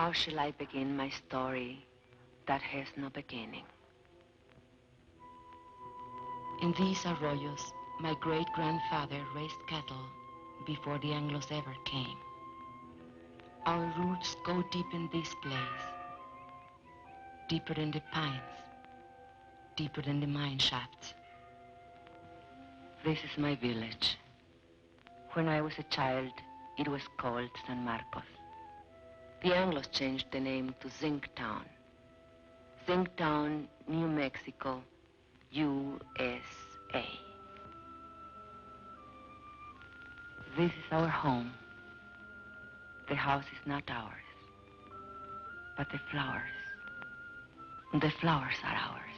How shall I begin my story that has no beginning? In these arroyos, my great-grandfather raised cattle before the Anglos ever came. Our roots go deep in this place, deeper in the pines, deeper than the mine shafts. This is my village. When I was a child, it was called San Marcos. The Anglos changed the name to Zinc Town. Zinc Town, New Mexico, USA. This is our home. The house is not ours, but the flowers. The flowers are ours.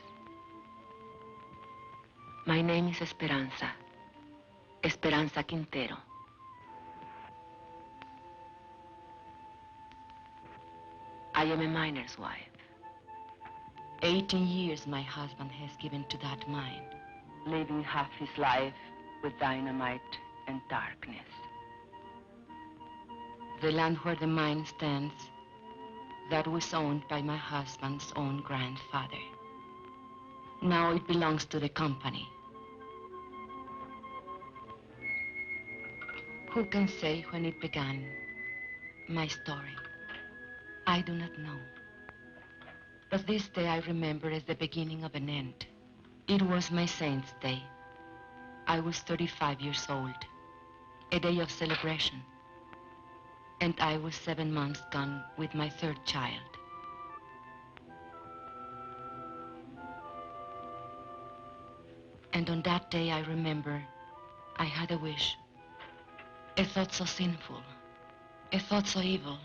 My name is Esperanza. Esperanza Quintero. I am a miner's wife. 18 years my husband has given to that mine. Living half his life with dynamite and darkness. The land where the mine stands, that was owned by my husband's own grandfather. Now it belongs to the company. Who can say when it began, my story? I do not know. But this day I remember as the beginning of an end. It was my saint's day. I was 35 years old, a day of celebration. And I was 7 months gone with my third child. And on that day I remember I had a wish, a thought so sinful, a thought so evil,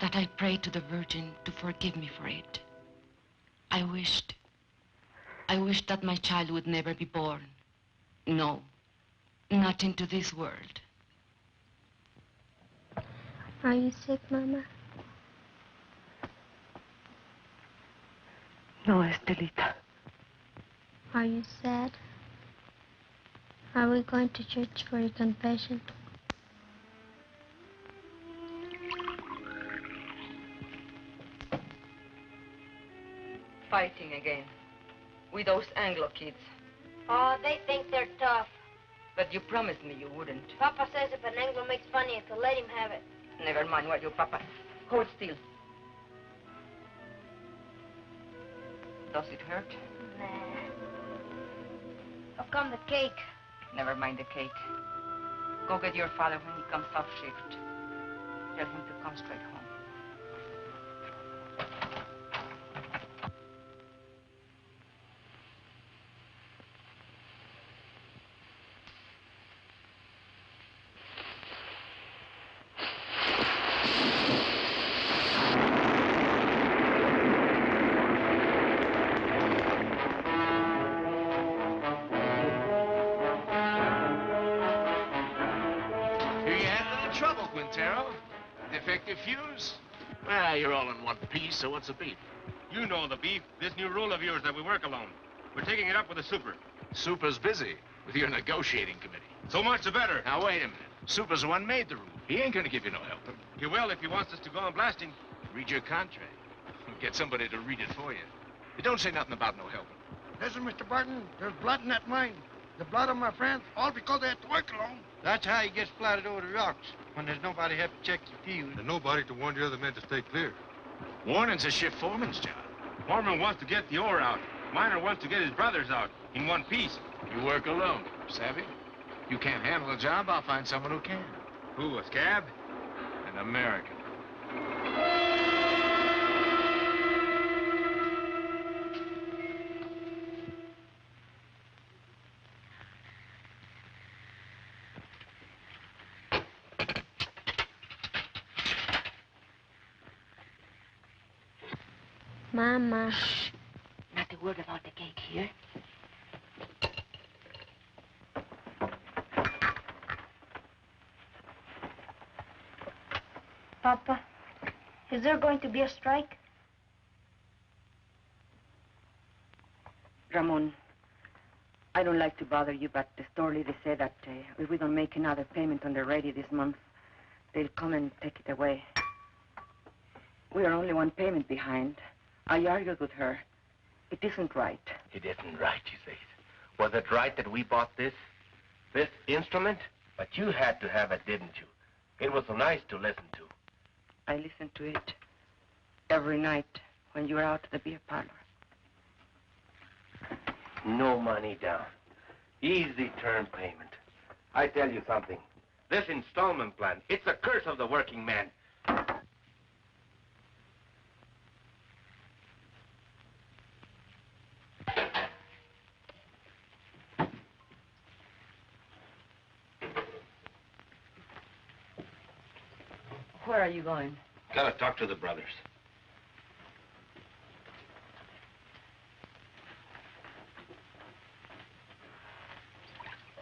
that I prayed to the Virgin to forgive me for it. I wished that my child would never be born. No, not into this world. Are you sick, Mama? No, Estelita. Are you sad? Are we going to church for your confession? Fighting again. With those Anglo kids. Oh, they think they're tough. But you promised me you wouldn't. Papa says if an Anglo makes fun of you, to let him have it. Never mind what your papa. Hold still. Does it hurt? Nah. How come the cake? Never mind the cake. Go get your father when he comes off shift. Tell him to come straight home. Defective fuse? Well, you're all in one piece, so what's the beef? You know the beef. This new rule of yours that we work alone. We're taking it up with the super. Super's busy with your negotiating committee. So much the better. Now, wait a minute. Super's the one made the rule. He ain't gonna give you no help. He will if he wants us to go on blasting. Read your contract. Get somebody to read it for you. It don't say nothing about no helping. Listen, Mr. Barton, there's blood in that mine. The blood of my friends, all because they have to work alone. That's how he gets splattered over the rocks, when there's nobody to help check the fuse. And nobody to warn the other men to stay clear. Warning's a shift foreman's job. Foreman wants to get the ore out. Miner wants to get his brothers out in one piece. You work alone, savvy? You can't handle a job, I'll find someone who can. Who, a scab? An American. Mama. Shh. Not a word about the cake here. Papa, is there going to be a strike? Ramon, I don't like to bother you, but the store lady said that if we don't make another payment on the ready this month, they'll come and take it away. We are only one payment behind. I argued with her. It isn't right. It isn't right, you say. Was it right that we bought this instrument? But you had to have it, didn't you? It was so nice to listen to. I listened to it every night when you were out at the beer parlor. No money down. Easy term payment. I tell you something. This installment plan, it's a curse of the working man. Where are you going? Gotta talk to the brothers.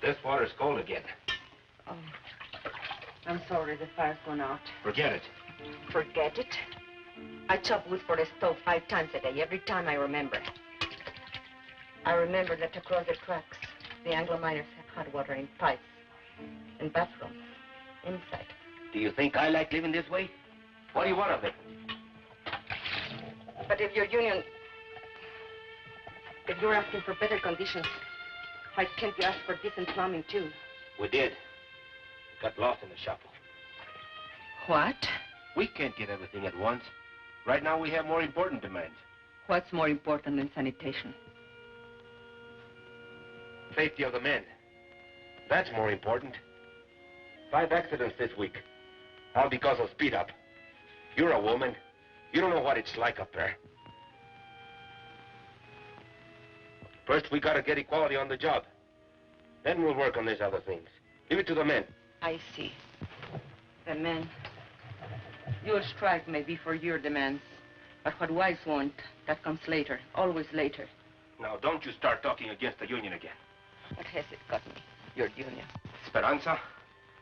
This water's cold again. Oh, I'm sorry the fire's gone out. Forget it. Forget it? I chop wood for the stove 5 times a day, every time I remember. I remember that across the tracks, the Anglo miners have hot water in pipes and bathrooms inside. Do you think I like living this way? What do you want of it? But if your union, if you're asking for better conditions, why can't you ask for decent plumbing too? We did. Got lost in the shuffle. What? We can't get everything at once. Right now we have more important demands. What's more important than sanitation? Safety of the men. That's more important. 5 accidents this week. All because of speed up. You're a woman. You don't know what it's like up there. First, we gotta get equality on the job. Then we'll work on these other things. Leave it to the men. I see. The men. Your strike may be for your demands, but what wives want, that comes later, always later. Now, don't you start talking against the union again. What has it got me, your union? Esperanza,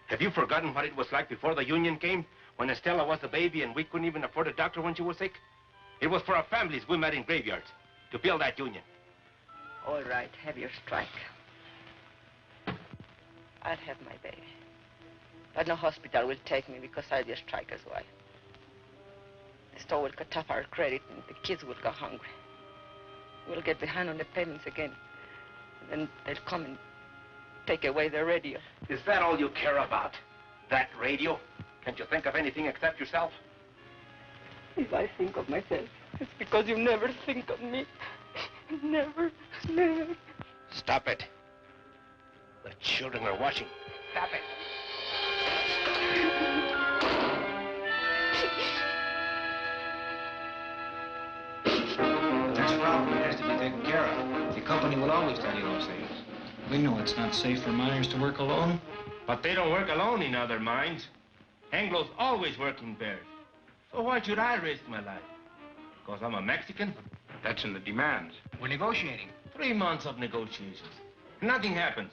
have you forgotten what it was like before the union came? When Estella was a baby and we couldn't even afford a doctor when she was sick? It was for our families we met in graveyards to build that union. All right, have your strike. I'll have my baby. But no hospital will take me because I'll be a striker's wife. The store will cut off our credit and the kids will go hungry. We'll get behind on the payments again. And then they'll come and take away the radio. Is that all you care about? That radio? Can't you think of anything except yourself? If I think of myself, it's because you never think of me. Never, never. Stop it. The children are watching. Stop it. That's a problem that has to be taken care of. The company will always tell you those things. We know it's not safe for miners to work alone. But they don't work alone in other mines. Anglos always work in pairs. So why should I risk my life? Because I'm a Mexican? That's in the demands. We're negotiating. 3 months of negotiations. Nothing happens.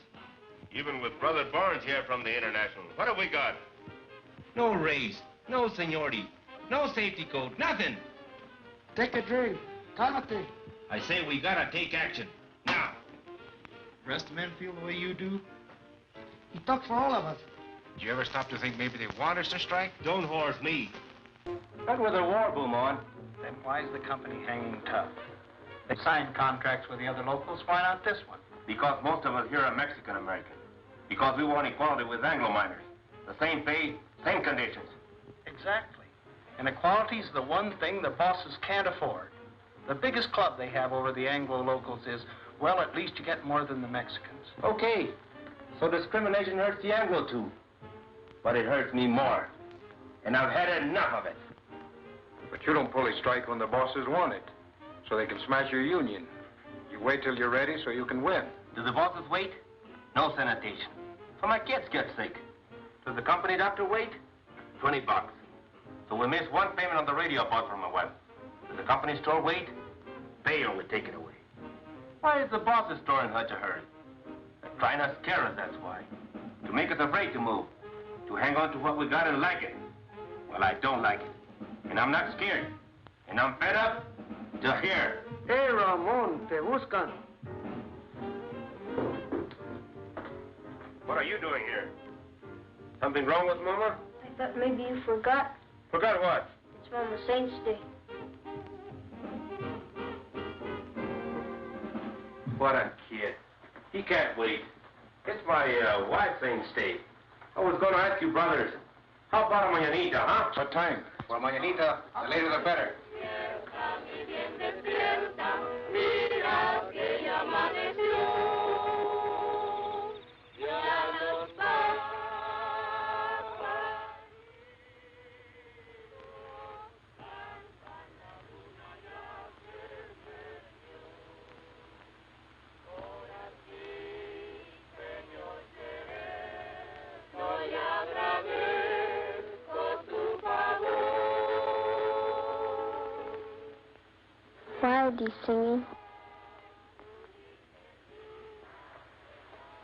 Even with Brother Barnes here from the International, what have we got? No raise, no seniority, no safety code, nothing. Take a drink. Cálmate. I say we gotta take action. Now. The rest of the men feel the way you do? He talks for all of us. Did you ever stop to think maybe they want us to strike? Don't horse me. Not with a war boom on. Then why is the company hanging tough? They signed contracts with the other locals. Why not this one? Because most of us here are Mexican-American. Because we want equality with Anglo miners. The same pay, same conditions. Exactly. And equality's the one thing the bosses can't afford. The biggest club they have over the Anglo locals is, well, at least you get more than the Mexicans. Okay. So discrimination hurts the Anglo too. But it hurts me more. And I've had enough of it. But you don't pull a strike when the bosses want it, so they can smash your union. You wait till you're ready so you can win. Do the bosses wait? No sanitation. So my kids get sick. Does the company doctor wait? $20. So we miss one payment on the radio I bought from my wife. Does the company store wait? Bayer will take it away. Why is the boss's store in such a hurry? They're trying to scare us, that's why. To make us afraid to move. To hang on to what we got and like it. Well, I don't like it. And I'm not scared. And I'm fed up to here. Hey, Ramon, te buscan. What are you doing here? Something wrong with Mama? I thought maybe you forgot Forgot what? that Mama Saint's Day. What a kid. He can't wait. It's my wife's Saint's Day. I was going to ask you, brothers, how about a mañanita, huh? What time? Well, mañanita, the later the better. Why are they singing?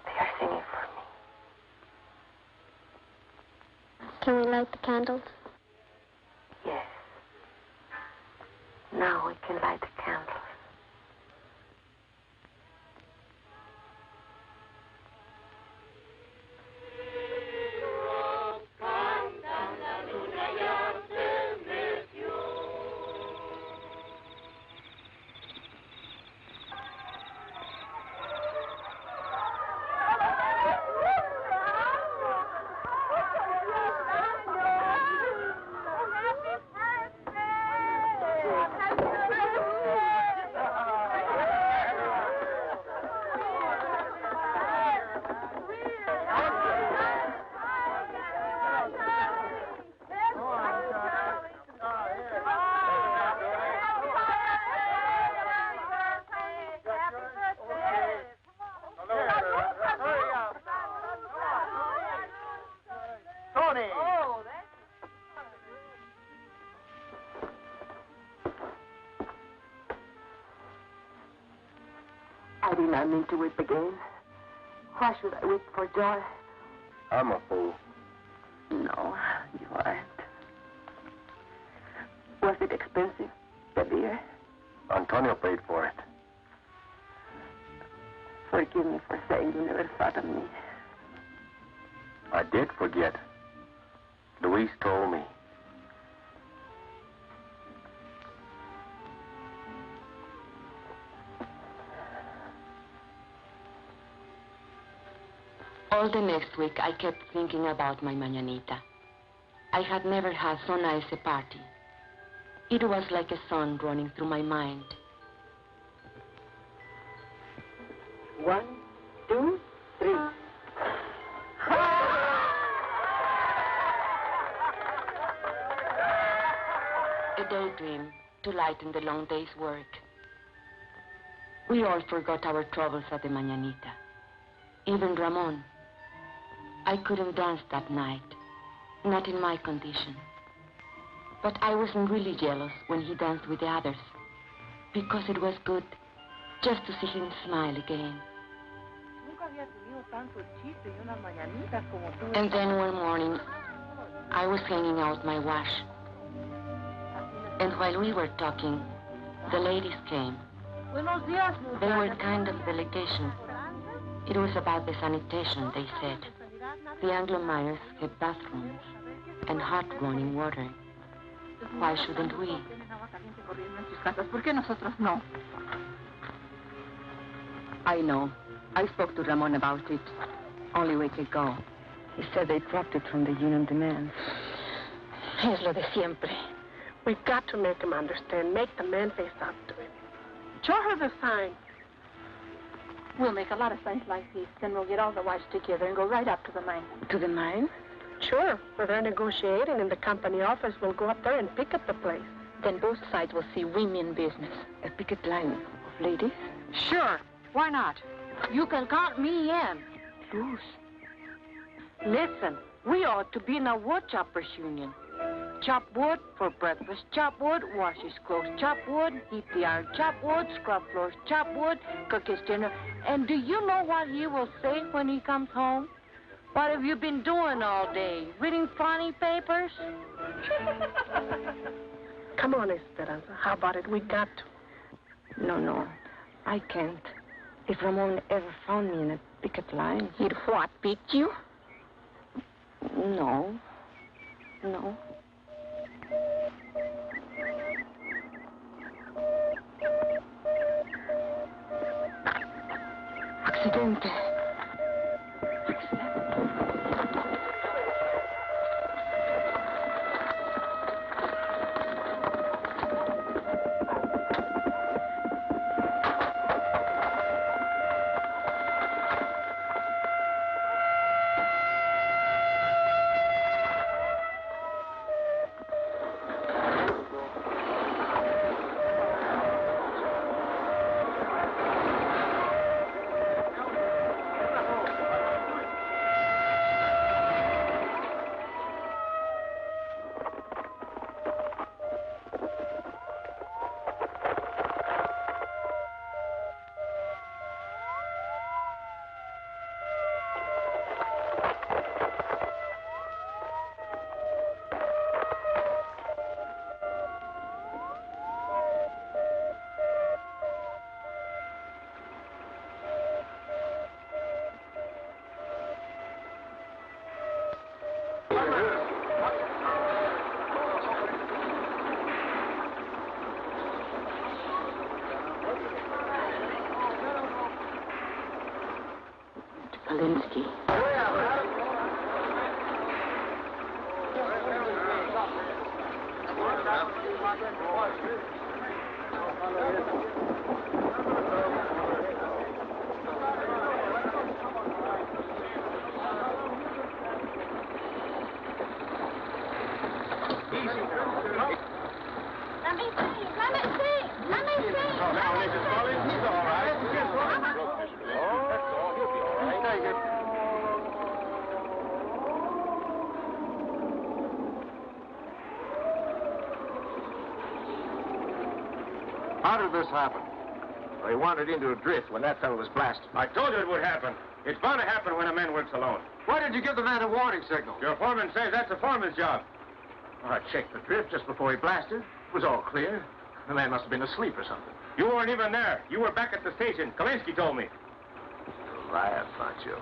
They are singing for me. Can we light the candles? Yes. Now we can light the candles. I did not mean to weep again. Why should I weep for joy? I'm a fool. No, you aren't. Was it expensive, the beer? Antonio paid for it. Forgive me for saying you never thought of me. I did forget. Luis told me. All the next week, I kept thinking about my mañanita. I had never had so nice a party. It was like a song running through my mind. 1, 2, 3. A daydream to lighten the long day's work. We all forgot our troubles at the mañanita. Even Ramon. I couldn't dance that night, not in my condition. But I wasn't really jealous when he danced with the others, because it was good just to see him smile again. And then one morning, I was hanging out my wash. And while we were talking, the ladies came. They were kind of delegation. It was about the sanitation, they said. The Anglo miners have bathrooms and hot running water. Why shouldn't we? I know. I spoke to Ramon about it only a week ago. He said they dropped it from the union demands. Es lo de siempre. We've got to make him understand, make the men face up to him. Show her the sign. We'll make a lot of signs like these. Then we'll get all the wives together and go right up to the mine. To the mine? Sure. Where they're negotiating in the company office, we'll go up there and picket the place. Then both sides will see women business. A picket line of ladies? Sure. Why not? You can count me in. Luz. Listen, we ought to be in a wood choppers union. Chop wood for breakfast, chop wood, wash his clothes, chop wood, heat the iron, chop wood, scrub floors, chop wood, cook his dinner. And do you know what he will say when he comes home? What have you been doing all day? Reading funny papers? Come on, Esperanza. How about it? We got to. No. I can't. If Ramon ever found me in a picket line... He'd what, beat you? No. Accidente. Alinsky. How did this happen? They wandered into a drift when that fellow was blasted. I told you it would happen. It's bound to happen when a man works alone. Why didn't you give the man a warning signal? Your foreman says that's the foreman's job. I checked the drift just before he blasted. It was all clear. The man must have been asleep or something. You weren't even there. You were back at the station. Kalinsky told me. Liar, Pancho.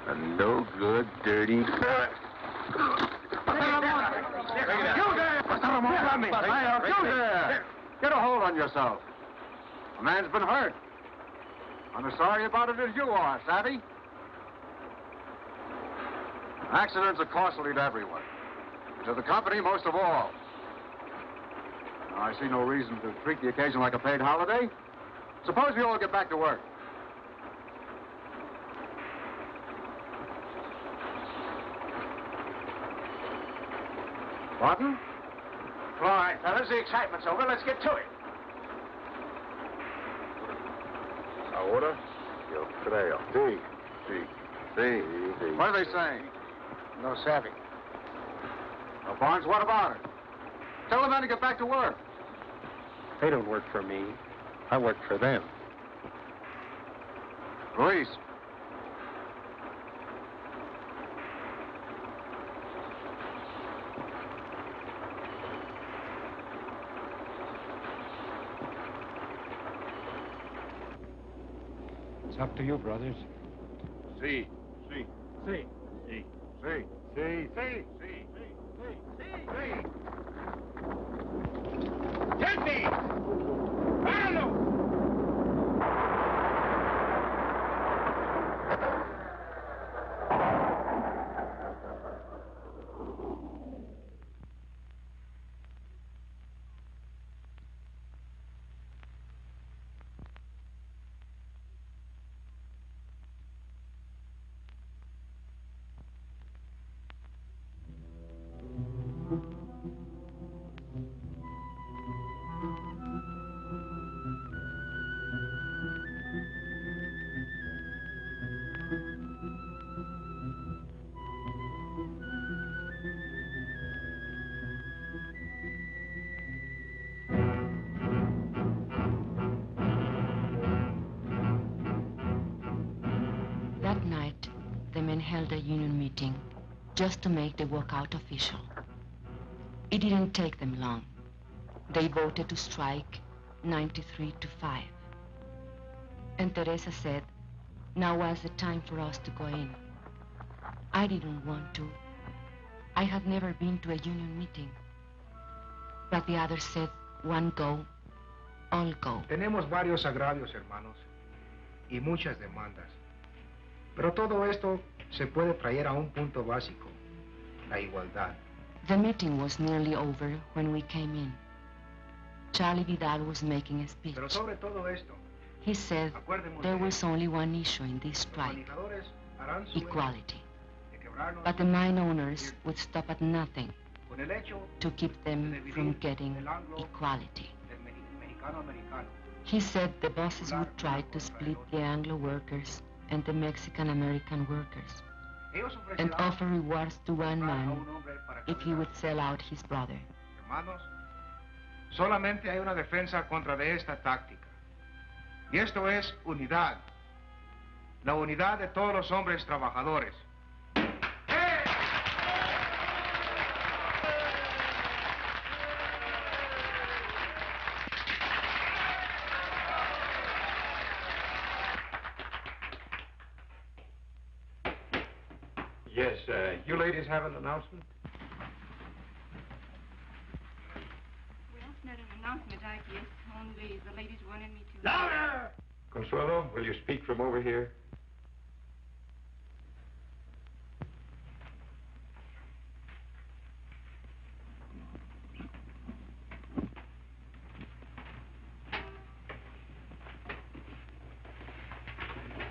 A no-good, dirty... You there! You there! Get a hold on yourself. A man's been hurt. I'm as sorry about it as you are, savvy? Accidents are costly to everyone. To the company, most of all. Now, I see no reason to treat the occasion like a paid holiday. Suppose we all get back to work. Martin? All right, fellas, the excitement's over. Let's get to it. Ahora, yo creo. Sí, sí, sí, sí. What are they saying? No savvy. Now, Barnes, what about it? Tell the men to get back to work. They don't work for me. I work for them. Luis. It's up to you, brothers. Sí, sí, See. sí, sí, sí, sí, sí, sí, sí. Jesse! Páralo! That night, the men held a union meeting just to make the walkout official. It didn't take them long. They voted to strike 93-5. And Teresa said, now was the time for us to go in. I didn't want to. I had never been to a union meeting. But the others said, one go, all go. Tenemos varios agravios, hermanos, y muchas demandas. Pero todo esto se puede traer a un punto básico, la igualdad. The meeting was nearly over when we came in. Charlie Vidal was making a speech. Pero sobre todo esto, he said there was only one issue in this strike, equality. But the mine owners would stop at nothing to keep them from getting equality. He said the bosses would try to split the Anglo workers and the Mexican-American workers and offer rewards to one man if he would sell out his brother. Hermanos, solamente hay una defensa contra de esta táctica. Y esto es unidad. La unidad de todos los hombres trabajadores. Yes, you ladies have an announcement? Well, it's not an announcement, I guess. Only the ladies wanted me to... Louder! Consuelo, will you speak from over here?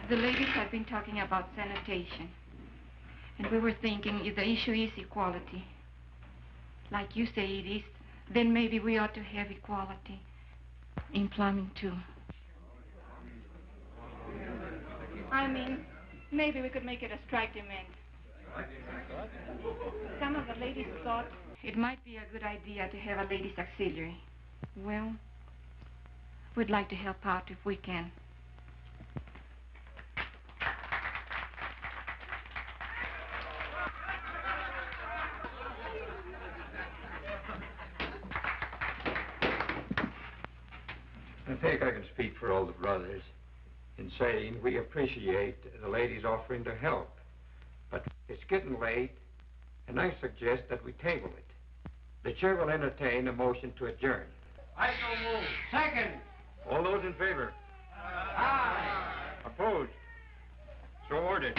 The ladies have been talking about sanitation. And we were thinking if the issue is equality, like you say it is, then maybe we ought to have equality in plumbing too. I mean, maybe we could make it a strike demand. Some of the ladies thought it might be a good idea to have a ladies' auxiliary. Well, we'd like to help out if we can. I think I can speak for all the brothers in saying we appreciate the ladies offering to help. But it's getting late, and I suggest that we table it. The chair will entertain a motion to adjourn. I so move. Second. All those in favor? Aye. Opposed? So ordered.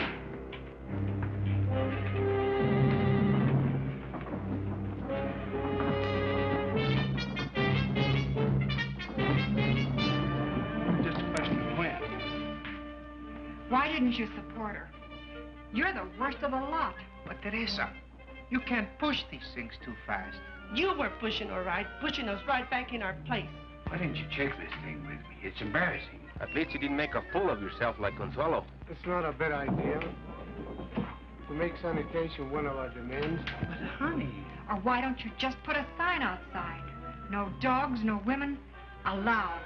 Why didn't you support her? You're the worst of the lot. But Teresa, you can't push these things too fast. You were pushing all right, pushing us right back in our place. Why didn't you check this thing with me? It's embarrassing. At least you didn't make a fool of yourself like Consuelo. It's not a bad idea to make sanitation one of our demands. But honey... Or why don't you just put a sign outside? No dogs, no women, allowed.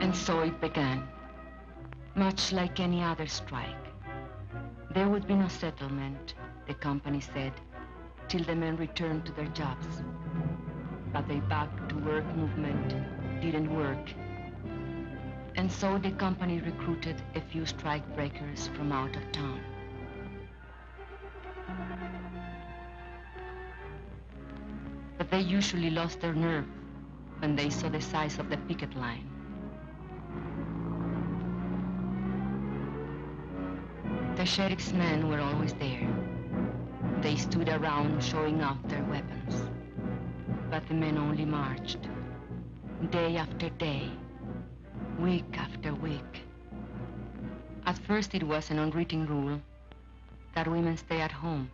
And so it began, much like any other strike. There would be no settlement, the company said, till the men returned to their jobs. But the back-to-work movement didn't work. And so the company recruited a few strike breakers from out of town. But they usually lost their nerve when they saw the size of the picket line. The sheriff's men were always there. They stood around showing off their weapons. But the men only marched, day after day, week after week. At first it was an unwritten rule that women stay at home.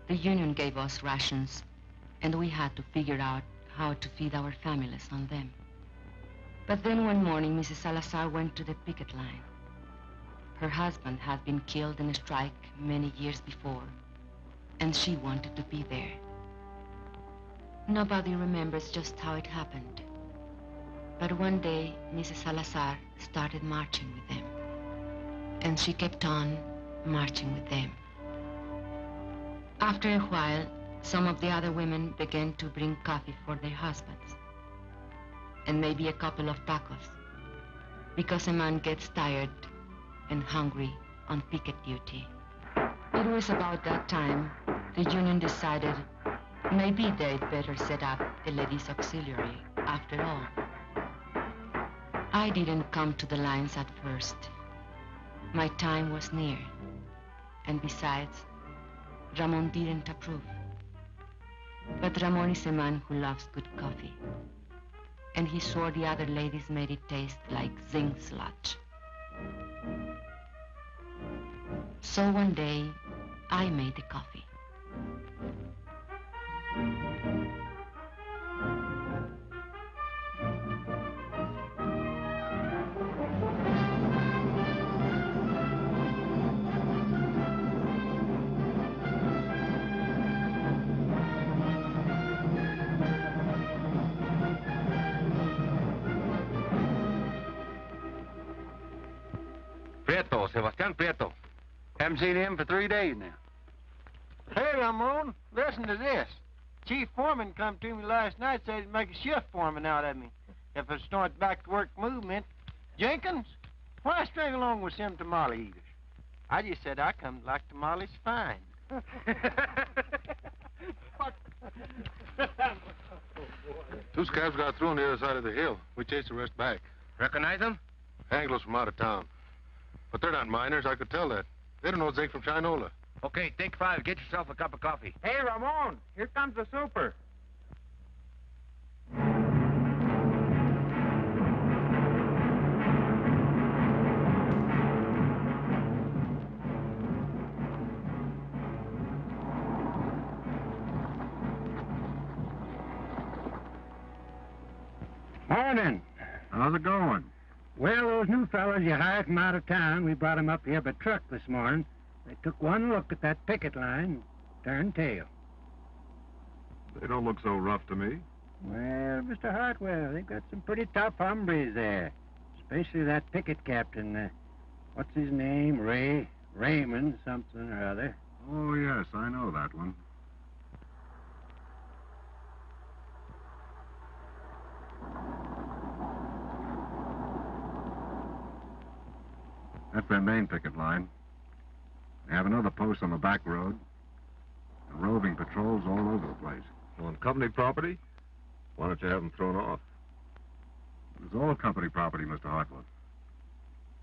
The union gave us rations, and we had to figure out how to feed our families on them. But then one morning, Mrs. Salazar went to the picket line. Her husband had been killed in a strike many years before, and she wanted to be there. Nobody remembers just how it happened. But one day, Mrs. Salazar started marching with them. And she kept on marching with them. After a while, some of the other women began to bring coffee for their husbands. And maybe a couple of tacos. Because a man gets tired and hungry on picket duty. It was about that time the union decided maybe they'd better set up a ladies' auxiliary after all. I didn't come to the lines at first. My time was near. And besides, Ramon didn't approve. But Ramon is a man who loves good coffee. And he swore the other ladies made it taste like zinc sludge. So one day, I made the coffee. Prieto, Sebastian Prieto. Haven't seen him for 3 days now. Hey, Ramon, listen to this. Chief Foreman come to me last night, said he'd make a shift foreman out of me if I start back to work movement. Jenkins, why string along with them tamale eaters? I just said I come like tamales fine. Two scabs got through on the other side of the hill. We chased the rest back. Recognize them? Anglos from out of town. But they're not miners, I could tell that. They don't know zinc from Chinola. Okay, take 5. Get yourself a cup of coffee. Hey, Ramon, here comes the super. Morning. How's it going? Well, those new fellas you hired from out of town, we brought 'em up here by truck this morning. They took one look at that picket line, turned tail. They don't look so rough to me. Well, Mr. Hartwell, they've got some pretty tough hombres there. Especially that picket captain, what's his name? Raymond something or other. Oh, yes, I know that one. That's their main picket line. They have another post on the back road. And roving patrols all over the place. On company property? Why don't you have them thrown off? It's all company property, Mr. Hartwell.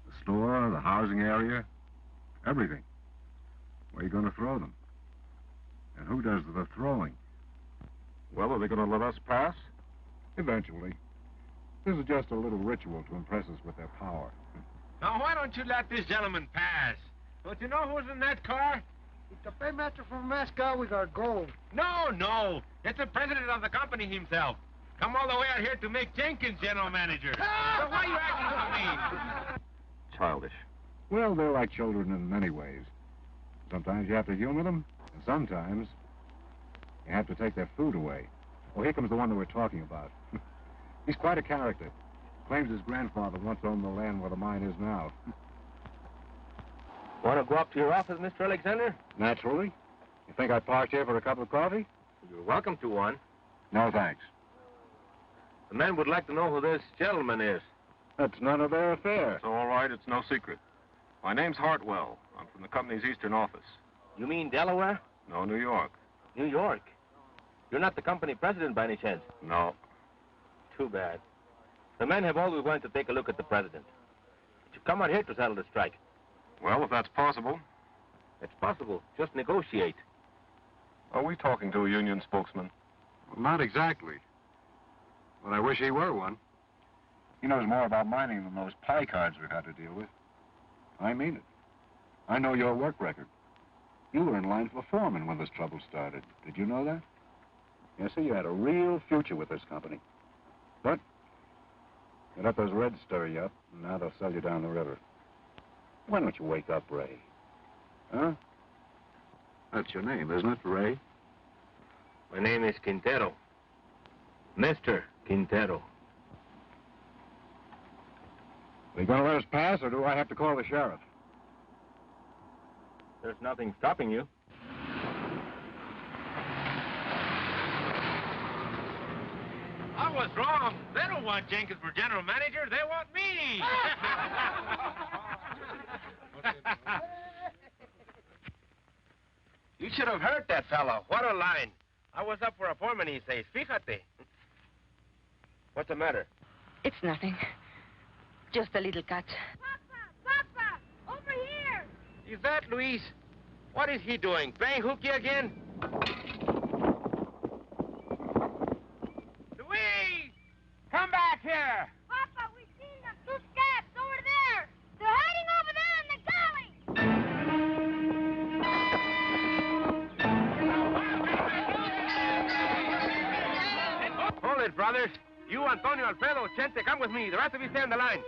The store, the housing area, everything. Where are you going to throw them? And who does the throwing? Well, are they going to let us pass? Eventually. This is just a little ritual to impress us with their power. Now, why don't you let this gentleman pass? Don't you know who's in that car? It's the paymaster from Moscow with our gold. No. It's the president of the company himself. Come all the way out here to make Jenkins general manager. So why are you acting so mean? Childish. Well, they're like children in many ways. Sometimes you have to humor them, and sometimes you have to take their food away. Oh, here comes the one that we're talking about. He's quite a character. Claims his grandfather once owned the land where the mine is now. Want to go up to your office, Mr. Alexander? Naturally. You think I parked here for a cup of coffee? You're welcome to one. No, thanks. The men would like to know who this gentleman is. That's none of their affair. It's all right. It's no secret. My name's Hartwell. I'm from the company's eastern office. You mean Delaware? No, New York. New York? You're not the company president by any chance? No. Too bad. The men have always wanted to take a look at the president. But you come out here to settle the strike. Well, if that's possible. It's possible. Just negotiate. Are we talking to a union spokesman? Well, not exactly. But I wish he were one. He knows more about mining than those pie cards we've had to deal with. I mean it. I know your work record. You were in line for foreman when this trouble started. Did you know that? Yes, sir, you had a real future with this company. But you let those Reds stir you up, and now they'll sell you down the river. Why don't you wake up, Ray? Huh? That's your name, isn't it, Ray? My name is Quintero. Mr. Quintero. Are you going to let us pass, or do I have to call the sheriff? There's nothing stopping you. I was wrong. They don't want Jenkins for general manager. They want me. You should have heard that fellow. What a line. I was up for a foreman, he says. Fíjate. What's the matter? It's nothing. Just a little cut. Papa! Over here! Is that Luis? What is he doing? Playing hooky again? Luis! Come back here! Papa, we've seen them. Two scabs over there. They're hiding over there in the galley. Hold it, brothers. You, Antonio, Alfredo, Chente, come with me. The rest of you stay on the line.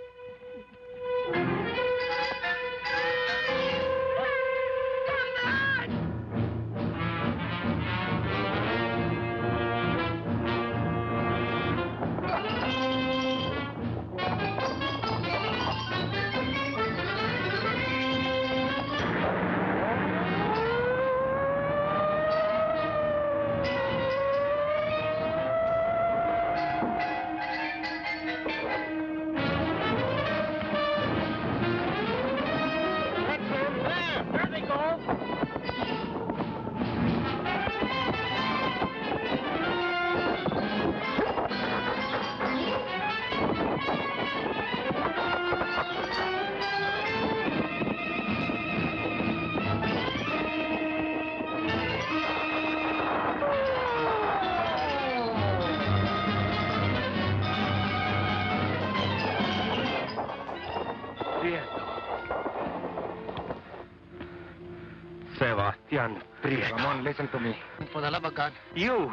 Ramon, listen to me. For the love of God. You!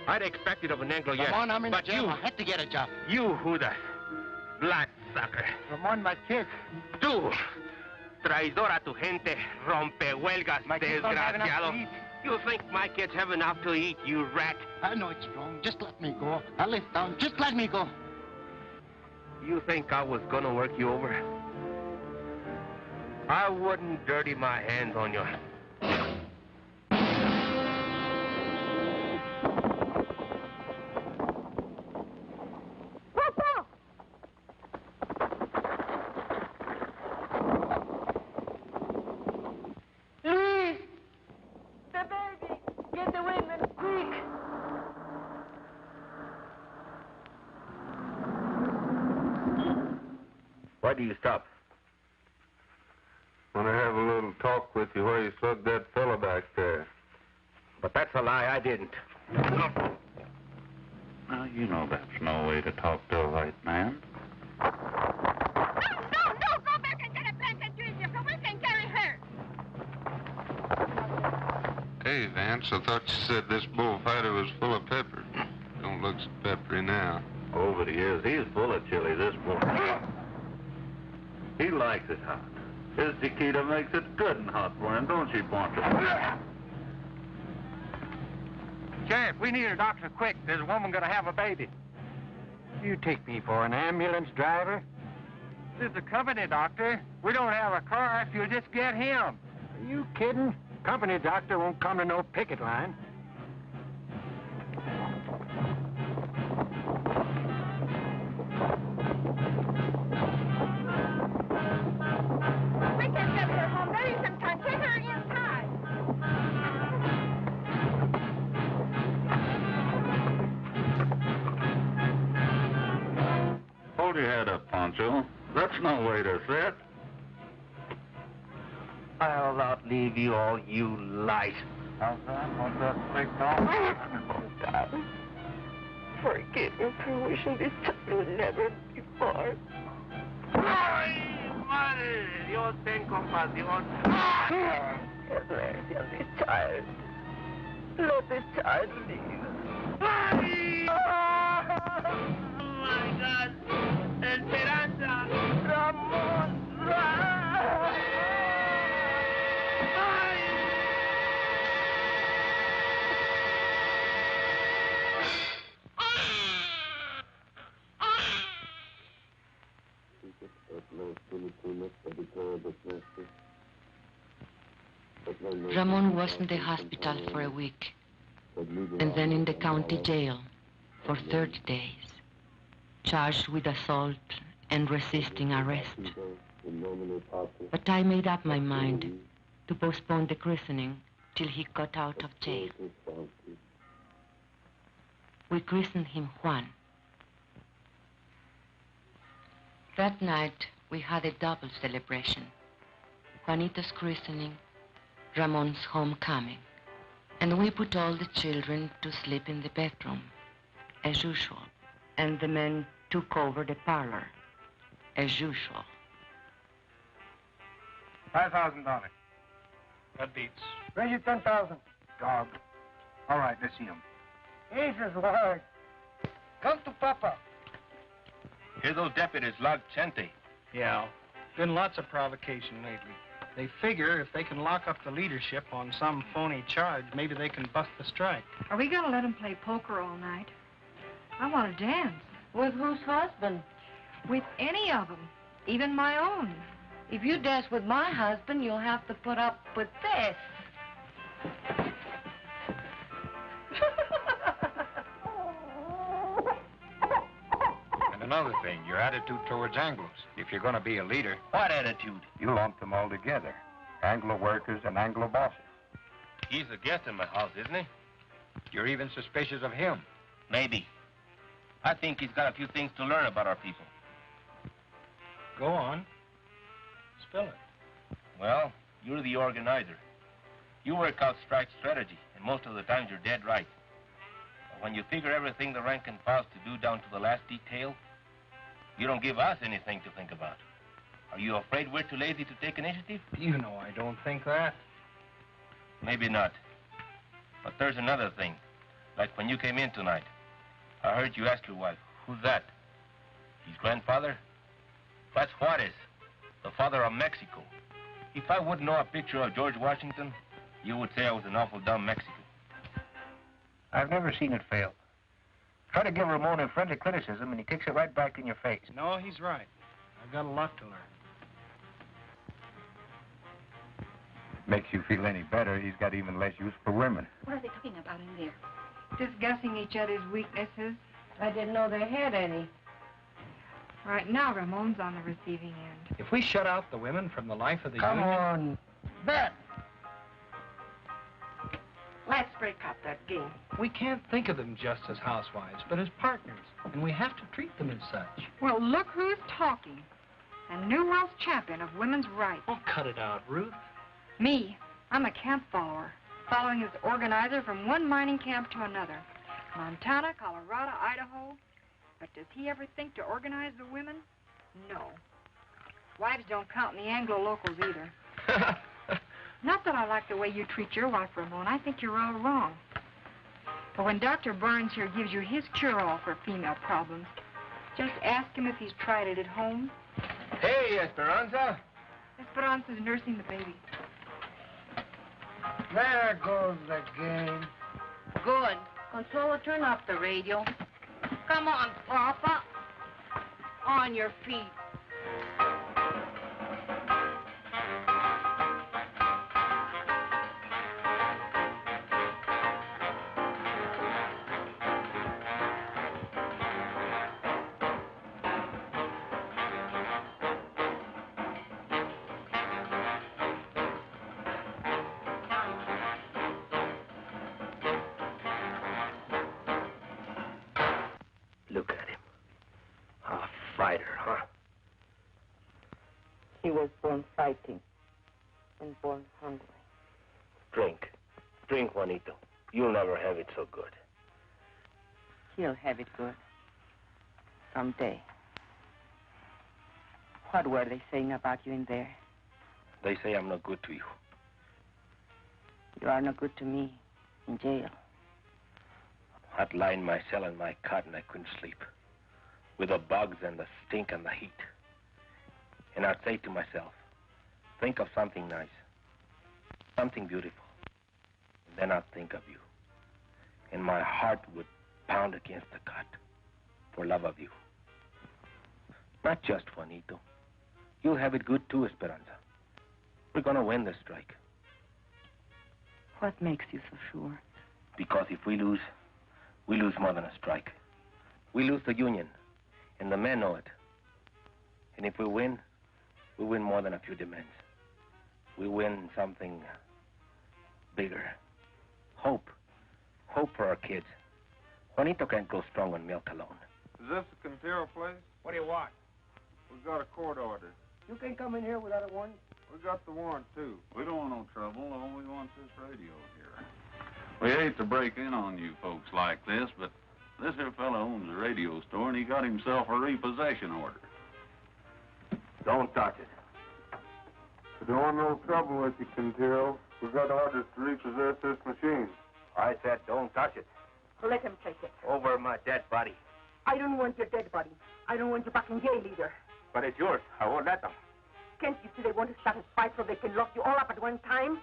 I'd expect it of an Anglo, yes. Ramon, I'm in but jail. you, I had to get a job. You, Judas. Bloodsucker. Ramon, my kids. Tú, traidor a tu gente, rompehuelgas, My kids don't have enough desgraciado. to eat. You think my kids have enough to eat, you rat? I know it's wrong. Just let me go. I live down. Just let me go. You think I was gonna work you over? I wouldn't dirty my hands on you. Luis! The baby! Get the women, quick! Why do you stop? Want to have a little talk with you where you slugged that fella back there. But that's a lie. I didn't. Now, you know that's no way to talk to a white man. No! Go back and get a blanket, Junior, so we can carry her! Hey, Vance, I thought you said this bullfighter was full of pepper. Don't look so peppery now. Oh, but he is. He's full of chili, this boy. He likes it hot. His Chiquita makes it good and hot for him, don't she, Poncho? Sheriff, we need a doctor quick. There's a woman gonna have a baby. You take me for an ambulance driver? This is a company doctor. We don't have a car if you'll just get him. Are you kidding? Company doctor won't come to no picket line. We can get her home. There is some time. Take her inside. Hold your head up, Poncho. That's no way to sit. I'll not leave you all, you light. How's that? What's that slick dog? Darling, forgive me for wishing this time would never be born. ¡Ay, madre! Dios ten compasión. Have mercy on this child. Let this child live. ¡Ay! Oh, my God! Esperanza! Ramón! Ramon was in the hospital for a week, and then in the county jail for 30 days, charged with assault and resisting arrest. But I made up my mind to postpone the christening till he got out of jail. We christened him Juan. That night, we had a double celebration. Juanito's christening, Ramon's homecoming. And we put all the children to sleep in the bedroom, as usual. And the men took over the parlor, as usual. $5,000. That beats. Raise it 10,000. Dog. All right, let's see him. Jesus, Lord. Come to Papa. Hear those deputies log Chente. Yeah, been lots of provocation lately. They figure if they can lock up the leadership on some phony charge, maybe they can bust the strike. Are we going to let them play poker all night? I want to dance. With whose husband? With any of them, even my own. If you dance with my husband, you'll have to put up with this. And another thing, your attitude towards Anglos. If you're going to be a leader... What attitude? You lump them all together. Anglo workers and Anglo bosses. He's a guest in my house, isn't he? You're even suspicious of him. Maybe. I think he's got a few things to learn about our people. Go on. Spill it. Well, you're the organizer. You work out strike strategy, and most of the times you're dead right. But when you figure everything the rank and file's to do down to the last detail, you don't give us anything to think about. Are you afraid we're too lazy to take initiative? You know I don't think that. Maybe not. But there's another thing. Like when you came in tonight, I heard you ask your wife, who's that? His grandfather? That's Juarez, the father of Mexico. If I wouldn't know a picture of George Washington, you would say I was an awful dumb Mexican. I've never seen it fail. Try to give Ramon a friendly criticism, and he kicks it right back in your face. No, he's right. I've got a lot to learn. Makes you feel any better, he's got even less use for women. What are they talking about in there? Discussing each other's weaknesses. I didn't know they had any. Right now, Ramon's on the receiving end. If we shut out the women from the life of the Come union... on. Bet. Let's break up that game. We can't think of them just as housewives, but as partners. And we have to treat them as such. Well, look who's talking. A new world champion of women's rights. Oh, cut it out, Ruth. Me. I'm a camp follower, following his organizer from one mining camp to another. Montana, Colorado, Idaho. But does he ever think to organize the women? No. Wives don't count in the Anglo-locals either. Not that I like the way you treat your wife, Ramon. I think you're all wrong. But when Dr. Barnes here gives you his cure-all for female problems, just ask him if he's tried it at home. Hey, Esperanza. Esperanza's nursing the baby. There goes the game. Good. Consuelo, turn up the radio. Come on, Papa. On your feet. Look at him. A fighter, huh? He was born fighting and born hungry. Drink. Drink, Juanito. You'll never have it so good. He'll have it good. Someday. What were they saying about you in there? They say I'm not good to you. You are no good to me in jail. I'd lie in my cell in my cot and I couldn't sleep. With the bugs and the stink and the heat. And I'd say to myself, think of something nice. Something beautiful. And then I'd think of you. And my heart would pound against the cot for love of you. Not just Juanito, You have it good too, Esperanza. We're gonna win this strike. What makes you so sure? Because if we lose more than a strike. We lose the union, and the men know it. And if we win more than a few demands. We win something bigger. Hope. Hope for our kids. Juanito can't grow strong on milk alone. Is this the Quintero place? What do you want? We've got a court order. You can come in here without a warrant. We got the warrant, too. We don't want no trouble. All we want is this radio here. We hate to break in on you folks like this, but this here fella owns a radio store, and he got himself a repossession order. Don't touch it. We don't want no trouble with you, Quintero. We've got orders to repossess this machine. I said don't touch it. Let him take it. Over my dead body. I don't want your dead body. I don't want you back in jail either. But it's yours. I won't let them. Can't you see they want to start a fight so they can lock you all up at one time?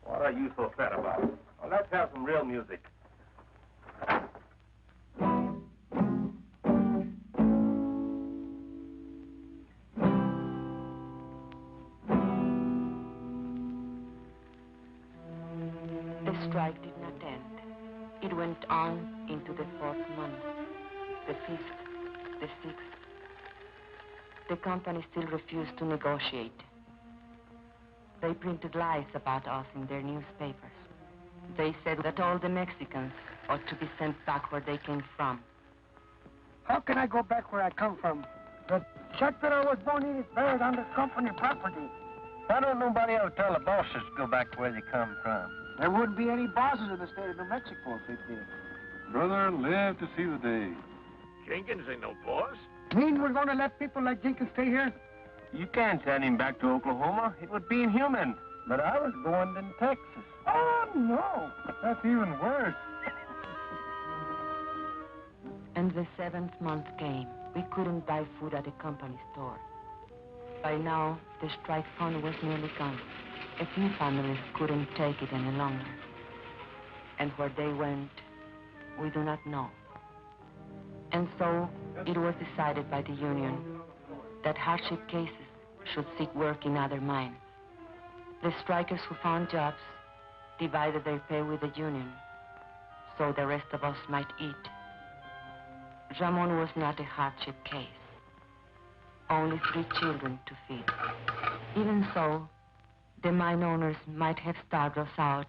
What are you so sad about? Well, let's have some real music. The strike did not end. It went on into the 4th month, the 5th, the 6th. The company still refused to negotiate. They printed lies about us in their newspapers. They said that all the Mexicans ought to be sent back where they came from. How can I go back where I come from? The church that I was born in is buried under company property. Why don't nobody ever tell the bosses to go back to where they come from? There wouldn't be any bosses in the state of New Mexico if they did. Brother, live to see the day. Jenkins ain't no boss. Mean we're going to let people like Jenkins stay here? You can't send him back to Oklahoma. It would be inhuman. But I was going to Texas. Oh, no. That's even worse. And the 7th month came. We couldn't buy food at the company store. By now, the strike fund was nearly gone. A few families couldn't take it any longer. And where they went, we do not know. And so, it was decided by the union that hardship cases should seek work in other mines. The strikers who found jobs divided their pay with the union, so the rest of us might eat. Ramon was not a hardship case. Only 3 children to feed. Even so, the mine owners might have starved us out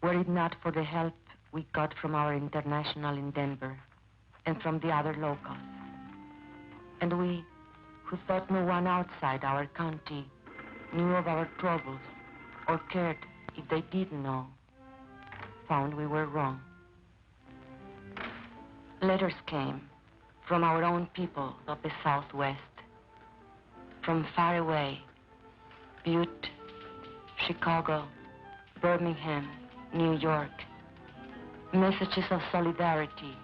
were it not for the help we got from our international in Denver and from the other locals. And we, who thought no one outside our county knew of our troubles or cared if they didn't know, found we were wrong. Letters came from our own people of the Southwest, from far away, Butte, Chicago, Birmingham, New York, messages of solidarity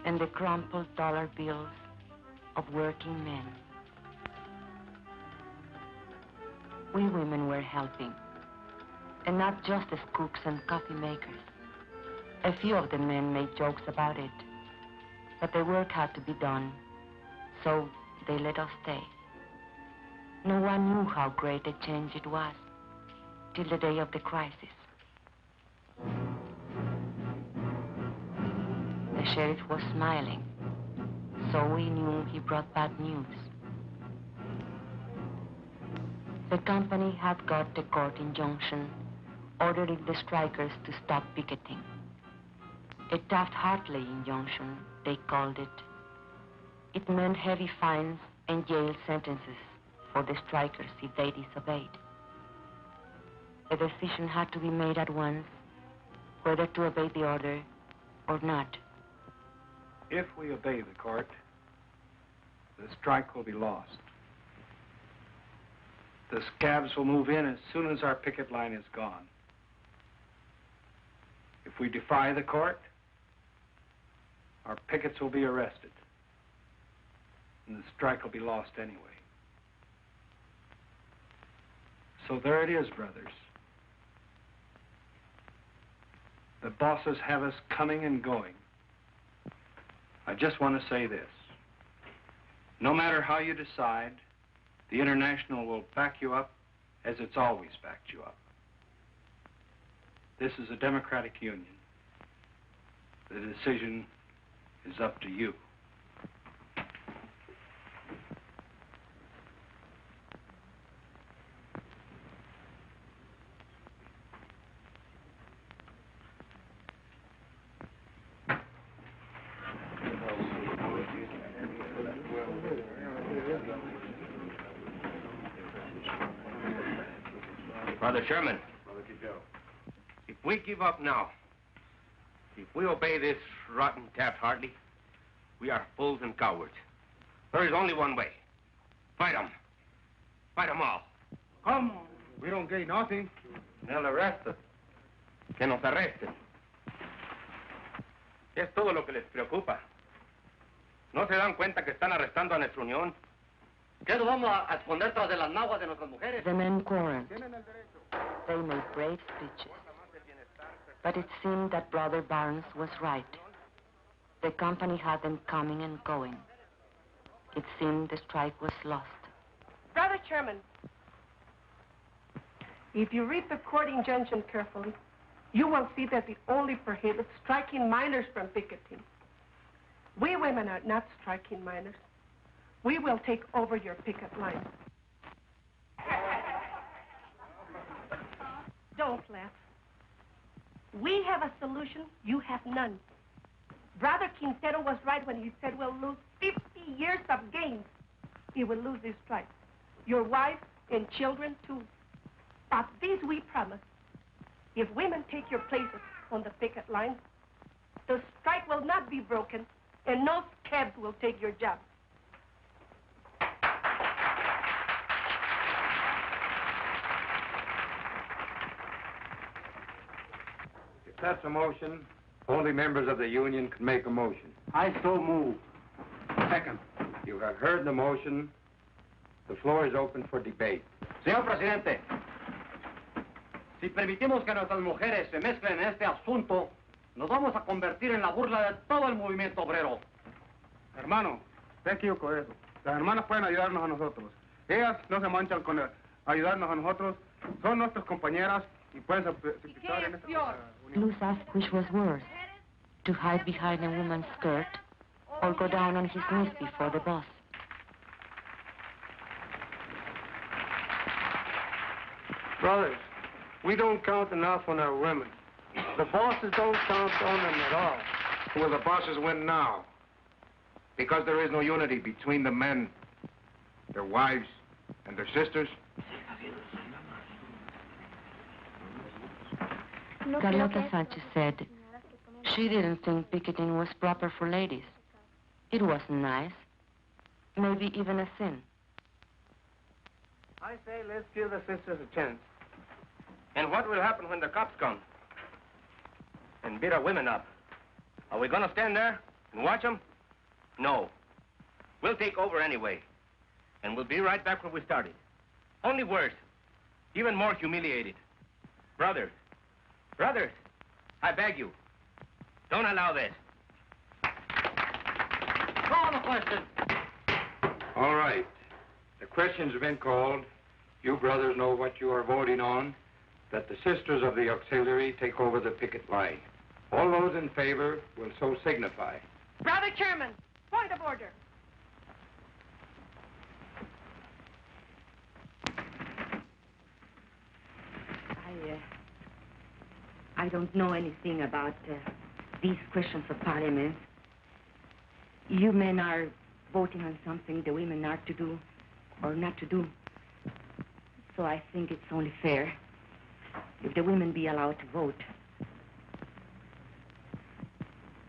and the crumpled dollar bills of working men. We women were helping, and not just as cooks and coffee makers. A few of the men made jokes about it, but the work had to be done, so they let us stay. No one knew how great a change it was till the day of the crisis. The sheriff was smiling, so we knew he brought bad news. The company had got a court injunction ordering the strikers to stop picketing. A Taft-Hartley injunction, they called it. It meant heavy fines and jail sentences for the strikers if they disobeyed. A decision had to be made at once whether to obey the order or not. If we obey the court, the strike will be lost. The scabs will move in as soon as our picket line is gone. If we defy the court, our pickets will be arrested. and the strike will be lost anyway. So there it is, brothers. The bosses have us coming and going. I just want to say this. No matter how you decide, the International will back you up as it's always backed you up. This is a democratic union. The decision is up to you. Brother Sherman, if we give up now, if we obey this rotten Taft-Hartley, we are fools and cowards. There is only one way. Fight them. Fight them all. Come on. We don't gain nothing. They'll arrest us. Que nos arresten. Es todo lo que les preocupa. ¿No se dan cuenta que están arrestando a nuestra unión? ¿Qué nos vamos a esconder tras de las naguas de nuestras mujeres? The men quarreled. They made brave speeches. But it seemed that Brother Barnes was right. The company had them coming and going. It seemed the strike was lost. Brother Chairman, if you read the court injunction carefully, you will see that it only prohibits striking minors from picketing. We women are not striking minors. We will take over your picket line. Don't laugh. We have a solution, you have none. Brother Quintero was right when he said we'll lose 50 years of gains. He will lose this strike. Your wife and children, too. But this we promise. If women take your places on the picket line, the strike will not be broken, and no scabs will take your job. If that's a motion, only members of the union can make a motion. I so move. Second. You have heard the motion. The floor is open for debate. Señor Presidente, si permitimos que nuestras mujeres se mezclen en este asunto, nos vamos a convertir en la burla de todo el movimiento obrero. Hermano, te equivoco eso. Las hermanas pueden ayudarnos a nosotros. Ellas no se manchan con ayudarnos a nosotros. Son nuestras compañeras y pueden participar en esta unión. Luz asked which was worse, to hide behind a woman's skirt or go down on his knees before the boss. Brothers, we don't count enough on our women. The bosses don't count on them at all. Will the bosses win now? Because there is no unity between the men, their wives, and their sisters? Carlota Sanchez said she didn't think picketing was proper for ladies. It wasn't nice, maybe even a sin. I say let's give the sisters a chance. And what will happen when the cops come and beat our women up? Are we going to stand there and watch them? No. We'll take over anyway. And we'll be right back where we started. Only worse. Even more humiliated. Brothers, I beg you, don't allow this. Call the question. All right. The question's been called. You brothers know what you are voting on, that the sisters of the auxiliary take over the picket line. All those in favor will so signify. Brother Chairman, point of order. I don't know anything about these questions of parliament. You men are voting on something the women are to do or not to do. So I think it's only fair if the women be allowed to vote.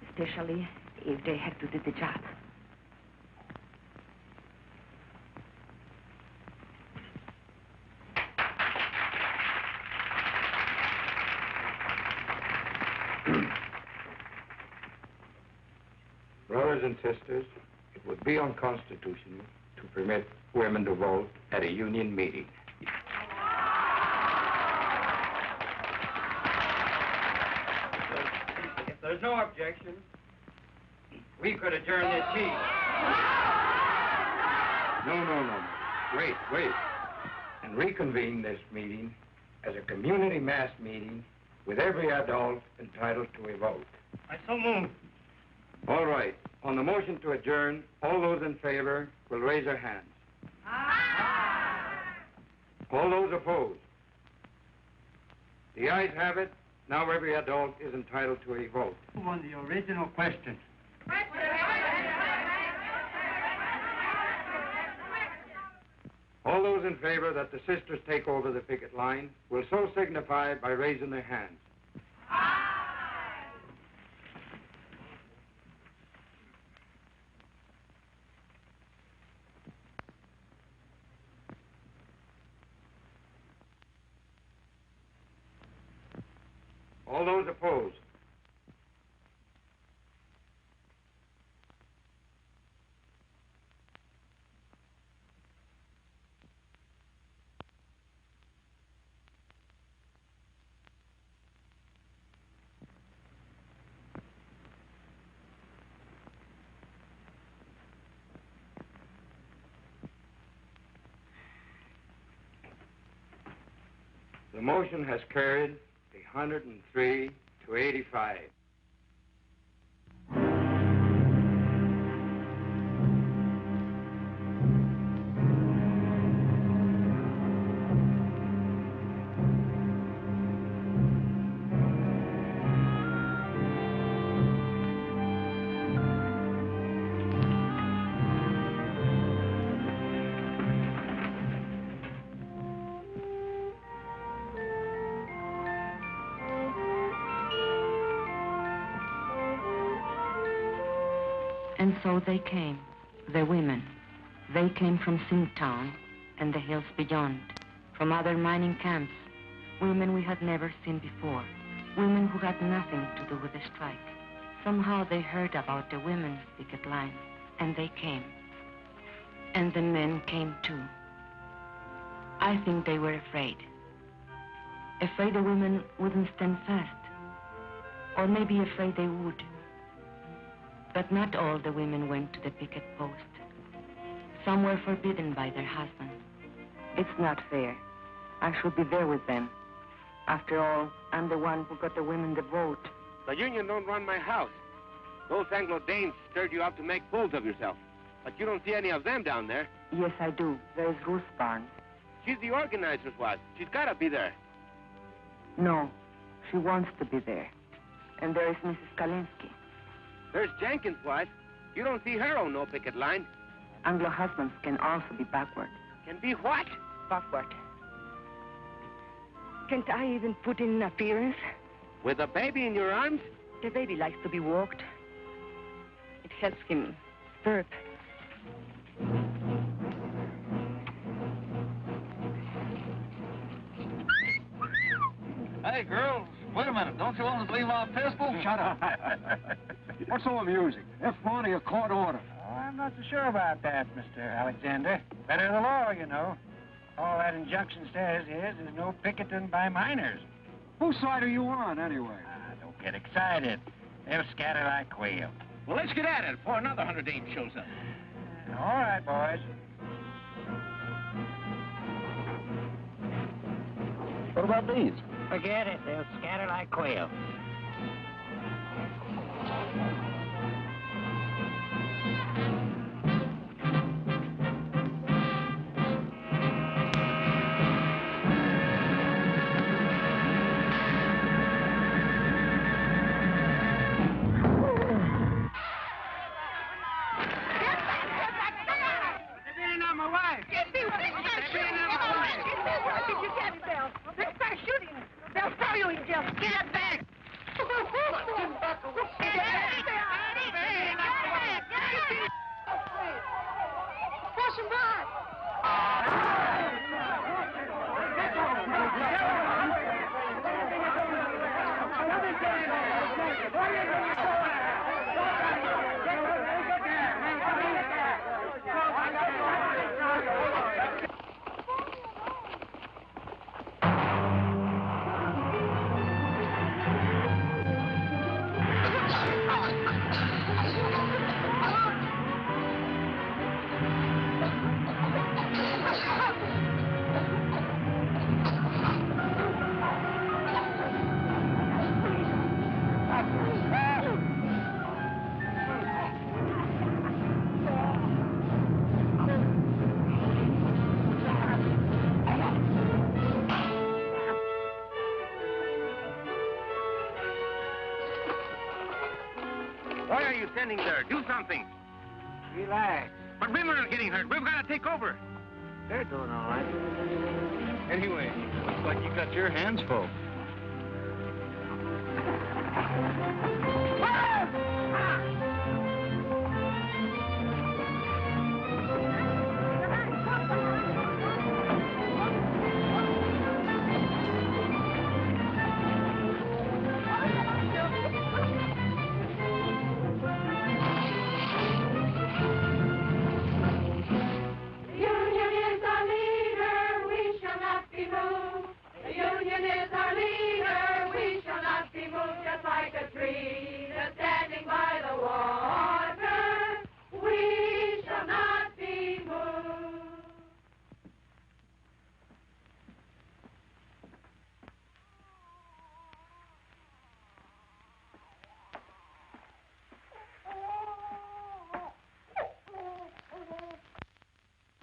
Especially if they have to do the job. Brothers and sisters, it would be unconstitutional to permit women to vote at a union meeting. If there's no objection, we could adjourn this meeting. No. Wait. And reconvene this meeting as a community mass meeting with every adult entitled to a vote. I so move. All right. On the motion to adjourn, all those in favor will raise their hands. Aye. All those opposed? The ayes have it. Now every adult is entitled to a vote. On the original question. All those in favor that the sisters take over the picket line will so signify by raising their hands. All those opposed? The motion has carried 103 to 85. And so they came, the women. They came from Zinc Town and the hills beyond, from other mining camps, women we had never seen before, women who had nothing to do with the strike. Somehow they heard about the women's picket line, and they came. And the men came too. I think they were afraid. Afraid the women wouldn't stand fast, or maybe afraid they would. But not all the women went to the picket post. Some were forbidden by their husbands. It's not fair. I should be there with them. After all, I'm the one who got the women the vote. The union don't run my house. Those Anglo-Danes stirred you up to make fools of yourself. But you don't see any of them down there. Yes, I do. There's Ruth Barnes. She's the organizer's wife. She's got to be there. No, she wants to be there. And there is Mrs. Kalinsky. There's Jenkins' wife. You don't see her on no picket line. Anglo husbands can also be backward. Can be what? Backward. Can't I even put in appearance? With a baby in your arms? The baby likes to be walked. It helps him burp. Hey, girls, wait a minute. Don't you want to leave my pistol? Shut up. What's all the music? F1 or your court order? Oh, I'm not so sure about that, Mr. Alexander. Better the law, you know. All that injunction says is there's no picketing by miners. Whose side are you on, anyway? Don't get excited. They'll scatter like quail. Well, let's get at it before another 100 Danes shows up. All right, boys. What about these? Forget it. They'll scatter like quail. They'll start shooting. They'll throw you in jail. Get back. Why are you standing there? Do something. Relax. But women are getting hurt. We've got to take over. They're doing all right. Anyway, looks like you got your hands full.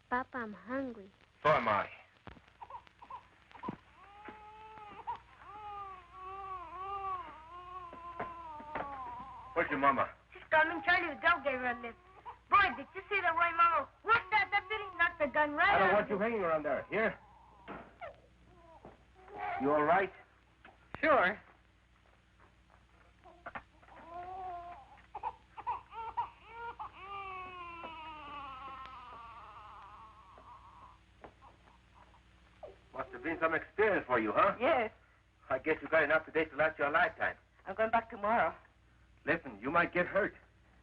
Papa, I'm hungry. So am I. Where's your mama? She's coming. Charlie the dog gave her a lift. Boy, did you see the way Mama whooped that deputy? Knocked the gun right I don't out want of you him. hanging around there. Here? You all right? Sure. Must have been some experience for you, huh? Yes. I guess you got enough today to last you a lifetime. I'm going back tomorrow. Listen, you might get hurt.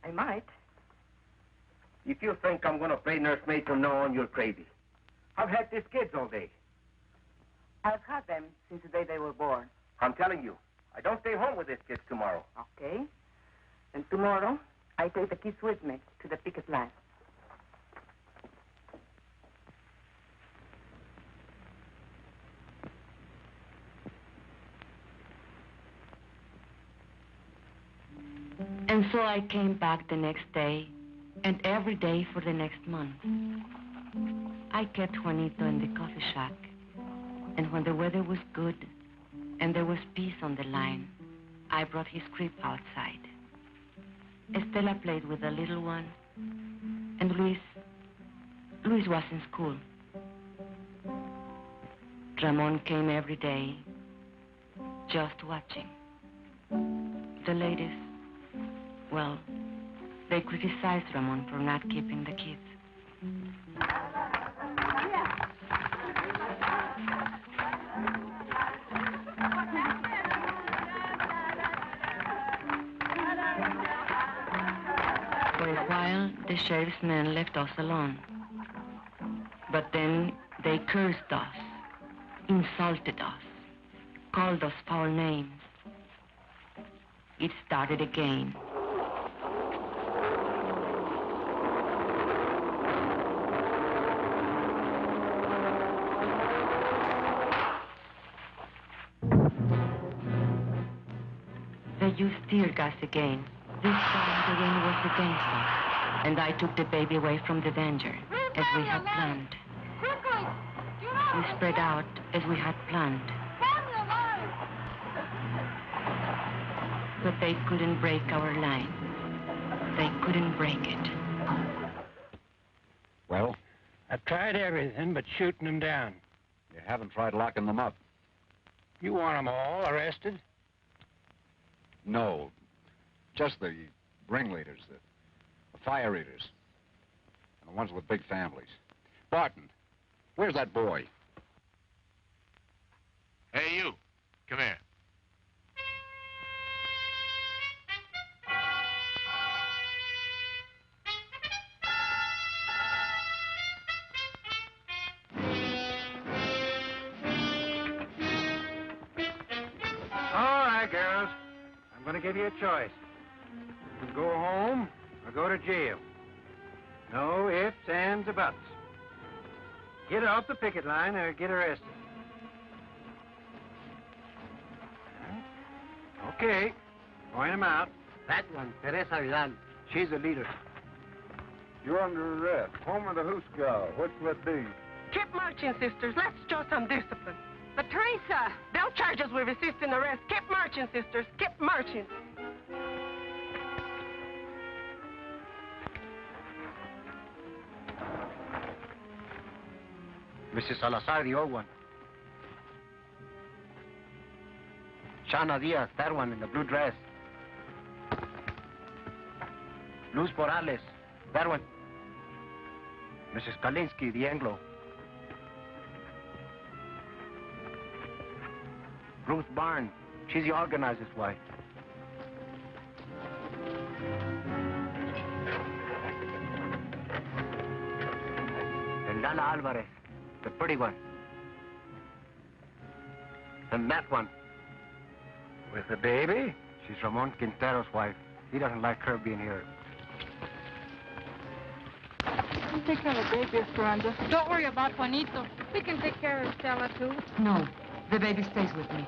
I might. If you think I'm going to play nursemaid from now on, you're crazy. I've had these kids all day. I've had them since the day they were born. I'm telling you, I don't stay home with these kids tomorrow. Okay. And tomorrow, I take the kids with me to the picket line. And so I came back the next day, and every day for the next month. I kept Juanito in the coffee shack, and when the weather was good and there was peace on the line, I brought his crib outside. Estela played with the little one, and Luis was in school. Ramon came every day, just watching. The ladies, well, they criticized Ramon for not keeping the kids. For a while, the sheriff's men left us alone. But then they cursed us, insulted us, called us foul names. It started again. They used tear gas again. This time the wind was against us, and I took the baby away from the danger, as we had planned. We spread out as we had planned. But they couldn't break our line. They couldn't break it. Well? I've tried everything but shooting them down. You haven't tried locking them up. You want them all arrested? No. Just the ringleaders, the fire eaters, and the ones with big families. Barton, where's that boy? Hey, you. Come here. All right, girls. I'm going to give you a choice. You can go home or go to jail. No ifs, ands, or buts. Get off the picket line or get arrested. Okay. Point them out. That one, Teresa Vidal. She's the leader. You're under arrest. Home of the Hooskow. What's that be? Keep marching, sisters. Let's show some discipline. But Teresa, they'll charge us with resisting arrest. Keep marching, sisters. Keep marching. Mrs. Salazar, the old one. Shana Diaz, that one in the blue dress. Luz Morales, that one. Mrs. Kalinsky, the Anglo. Ruth Barn, she's the organizer's wife. And Lala Alvarez, the pretty one. And that one, with the baby, she's Ramon Quintero's wife. He doesn't like her being here. You take care of the baby, Esperanza. Don't worry about Juanito. We can take care of Stella, too. No, the baby stays with me.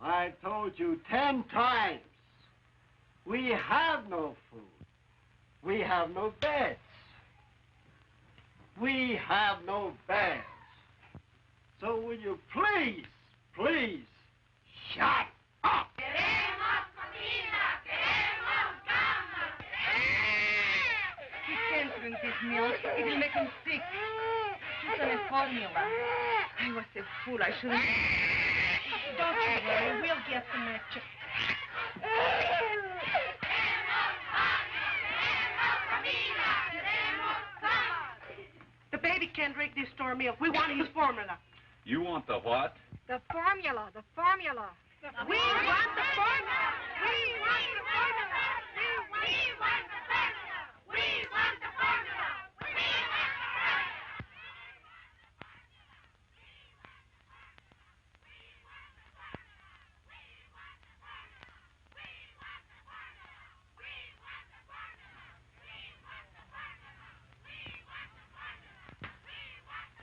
I told you 10 times. We have no food. We have no beds. We have no beds. So will you please, please, shut up? He can't drink this milk. It will make him sick. It's only formula. I was a fool. I shouldn't... Don't you worry. We'll get some extra. The baby can't drink this store milk. We want his formula. You want the what? The formula. The formula. We want the formula. We want the formula. We want the formula. We want the formula.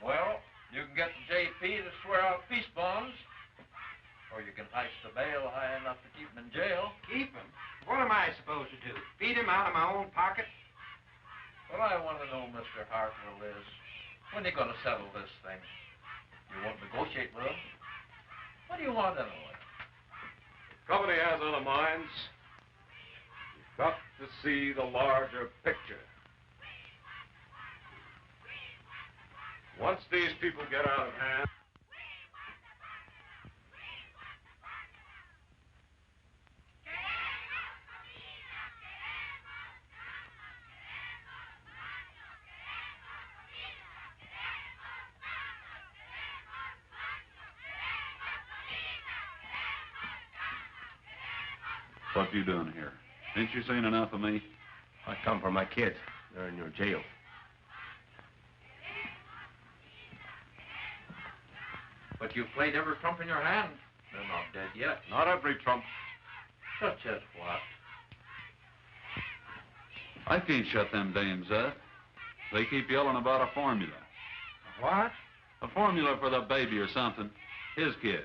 Well, you can get the JP to swear out peace bonds, or you can heist the bail high enough to keep him in jail. Keep him? What am I supposed to do? Feed him out of my own pocket? What I want to know, Mr. Hartwell, is when are you going to settle this thing? You won't negotiate with him? What do you want anyway? Company has other minds. You've got to see the larger picture. Once these people get out of hand... What you doing here? Ain't you seen enough of me? I come for my kids. They're in your jail. But you've played every trump in your hand. They're not dead yet. Not every trump. Such as what? I can't shut them dames up. They keep yelling about a formula. What? A formula for the baby or something. His kid.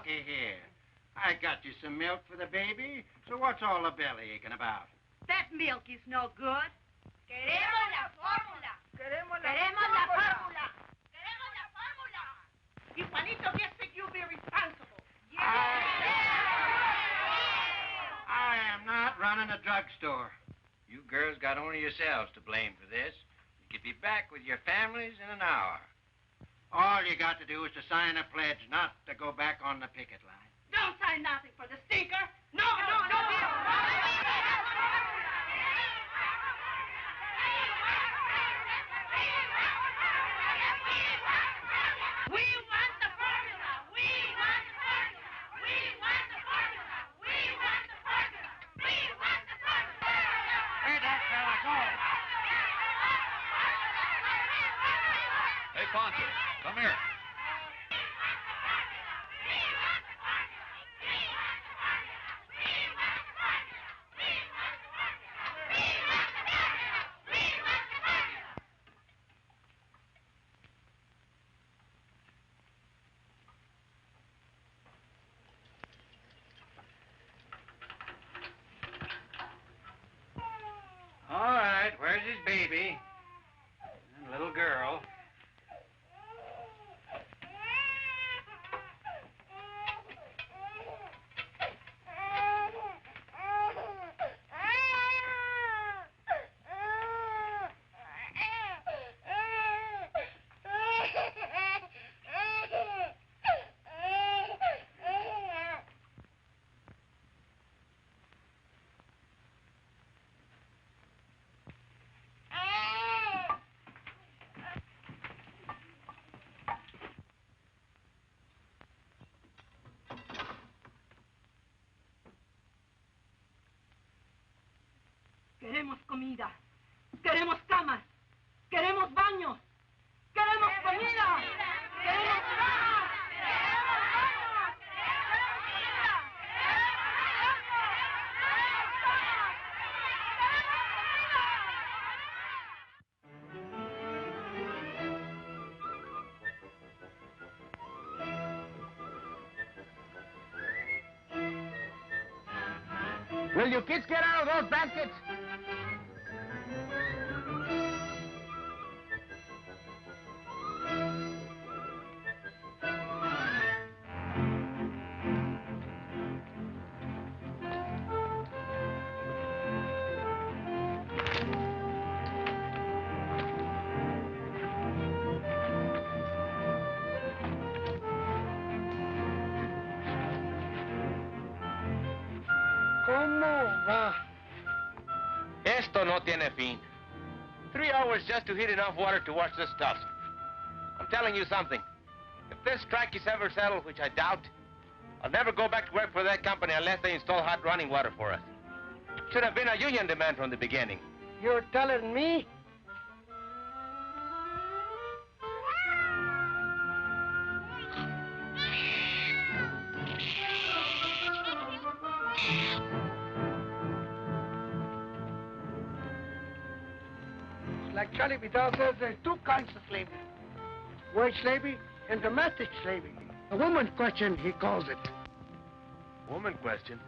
looky here. I got you some milk for the baby, so what's all the belly aching about? That milk is no good. Queremos la fórmula. Queremos la fórmula. Queremos la fórmula. Y Juanito gets that you'll be responsible. I am not running a drugstore. You girls got only yourselves to blame for this. You could be back with your families in an hour. All you got to do is to sign a pledge not to go back on the picket line. Don't sign nothing for the stinker. No. We want the formula. We want the formula. We want the formula. We want the formula. We want the formula. Where'd that fella go? Hey, Poncho, come here. All right, where's his baby? And little girl. Queremos comida. Queremos camas. Queremos baños. Queremos comida. Queremos camas. Queremos baños. Queremos comida. Will you kids get out of those baskets? ¿Cómo va? Esto no tiene fin. 3 hours just to heat enough water to wash this stuff. I'm telling you something. If this strike is ever settled, which I doubt, I'll never go back to work for that company unless they install hot running water for us. Should have been a union demand from the beginning. You're telling me? Like Charlie Vidal says, there's 2 kinds of slavery. Wage slavery and domestic slavery. The woman question, he calls it. Woman question?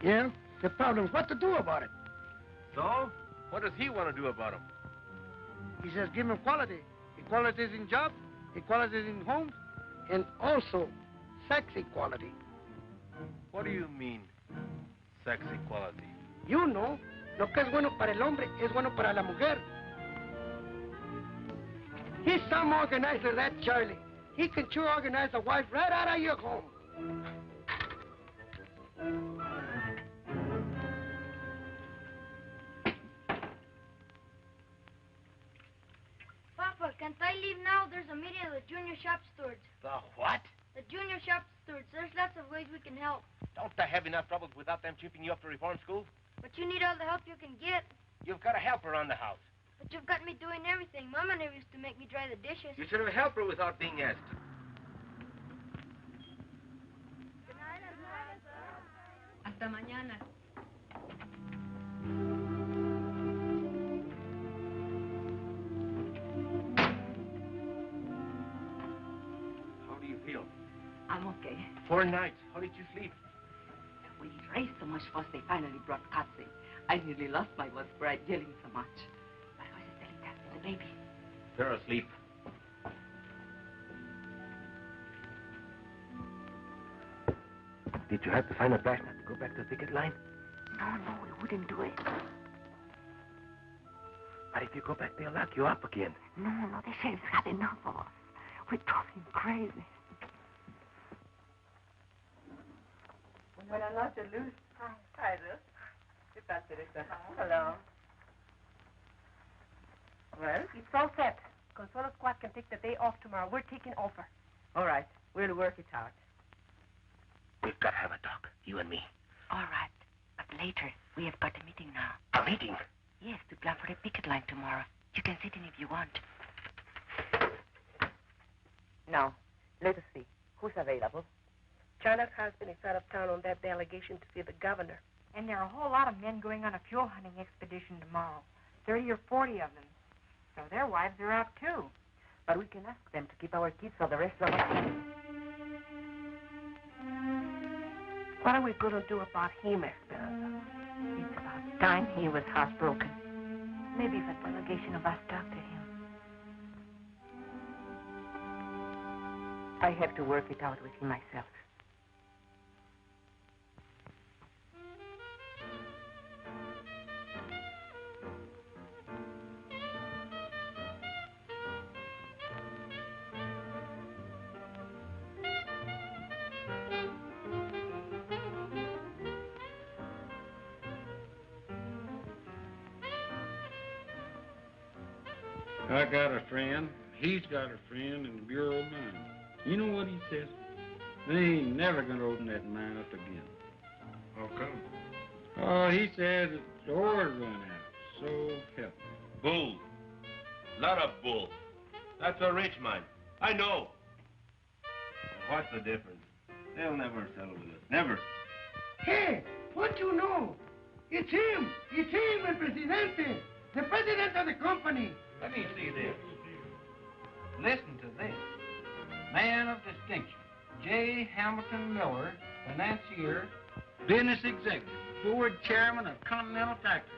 Yeah? The problem is what to do about it. So? What does he want to do about them? He says give him equality. Equality is in jobs, equality is in homes, and also sex equality. What do you mean, sex equality? You know, lo que es bueno para el hombre es bueno para la mujer. He's some organizer, that Charlie. He can sure organize a wife right out of your home. Papa, can't I leave now? There's a meeting of the junior shop stewards. The what? The junior shop stewards. There's lots of ways we can help. Don't they have enough troubles without them chipping you up to reform school? But you need all the help you can get. You've got a helper on the house. But you've got me doing everything. Mama never used to make me dry the dishes. You should have helped her without being asked. Hasta mañana. How do you feel? I'm okay. 4 nights. How did you sleep? We raised so much fuss, they finally brought cats in. I nearly lost my voice for yelling so much. But I was telling that to the baby. They're asleep. Did you have to find a flashlight to go back to the picket line? No, we wouldn't do it. But if you go back, they'll lock you up again. No, the sheriff's had enough of us. We drove him crazy. Buenas noches, Luz. Hi, Luz. ¿Qué tal, Teresa? Hello. Well? It's all set. Consuelo Squad can take the day off tomorrow. We're taking over. All right. We'll work it out. We've got to have a talk, you and me. All right. But later, we have got a meeting now. A meeting? Yes, to plan for the picket line tomorrow. You can sit in if you want. Now, let us see. Who's available? China's husband is out of town on that delegation to see the governor. And there are a whole lot of men going on a fuel hunting expedition tomorrow. 30 or 40 of them. So their wives are out, too. But we can ask them to keep our kids so the rest of us can. What are we going to do about him, Esperanza? It's about time he was heartbroken. Maybe if a delegation of us talk to him. I have to work it out with him myself. I got a friend. He's got a friend in the Bureau of Mines. You know what he says? They ain't never gonna open that mine up again. How come? Oh, he says the ore's run out. So help me. Bull. Lot of bull. That's a rich mine. I know. What's the difference? They'll never settle with us. Never. Hey, what you know? It's him, el presidente, the president of the company. Let me see this. Listen to this. Man of distinction, J. Hamilton Miller, financier, business executive, board chairman of Continental Factories,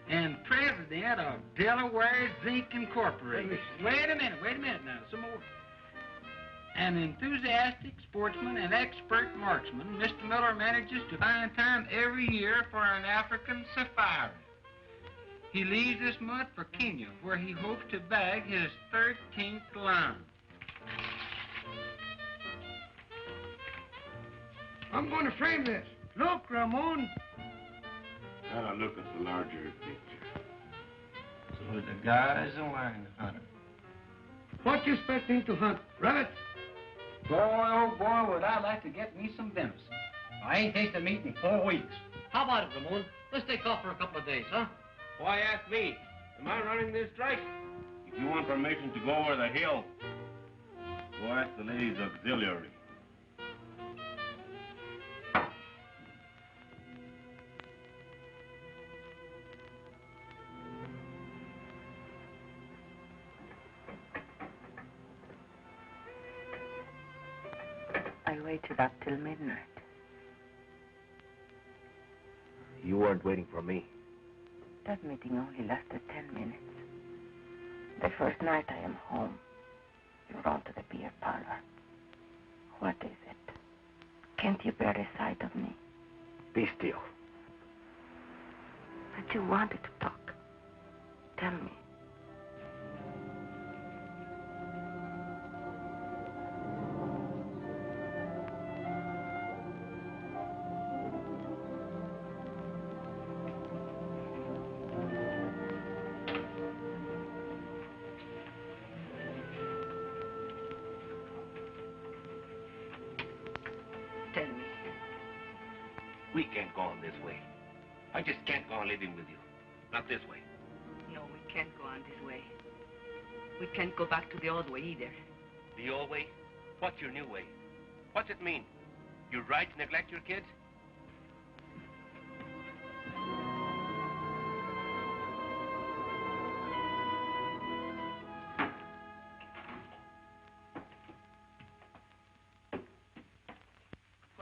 and president of Delaware Zinc Incorporated. Wait a minute now, some more. An enthusiastic sportsman and expert marksman, Mr. Miller manages to find time every year for an African safari. He leaves this month for Kenya, where he hopes to bag his 13th lion. I'm going to frame this. Look, Ramon. Gotta look at the larger picture. So the guy's a wine hunter. What you expecting to hunt? Rabbits? Boy, oh boy, would I like to get me some venison. I ain't tasted meat in 4 weeks. How about it, Ramon? Let's take off for a couple of days, huh? Why ask me? Am I running this strike? If you want permission to go over the hill, go ask the ladies' auxiliary. I waited up till midnight. You weren't waiting for me. That meeting only lasted 10 minutes. The first night I am home, you run to the beer parlor. What is it? Can't you bear the sight of me? Be still. But you wanted to talk. Tell me. We can't go on this way. I just can't go on living with you. Not this way. No, we can't go on this way. We can't go back to the old way either. The old way? What's your new way? What's it mean? You're right to neglect your kids?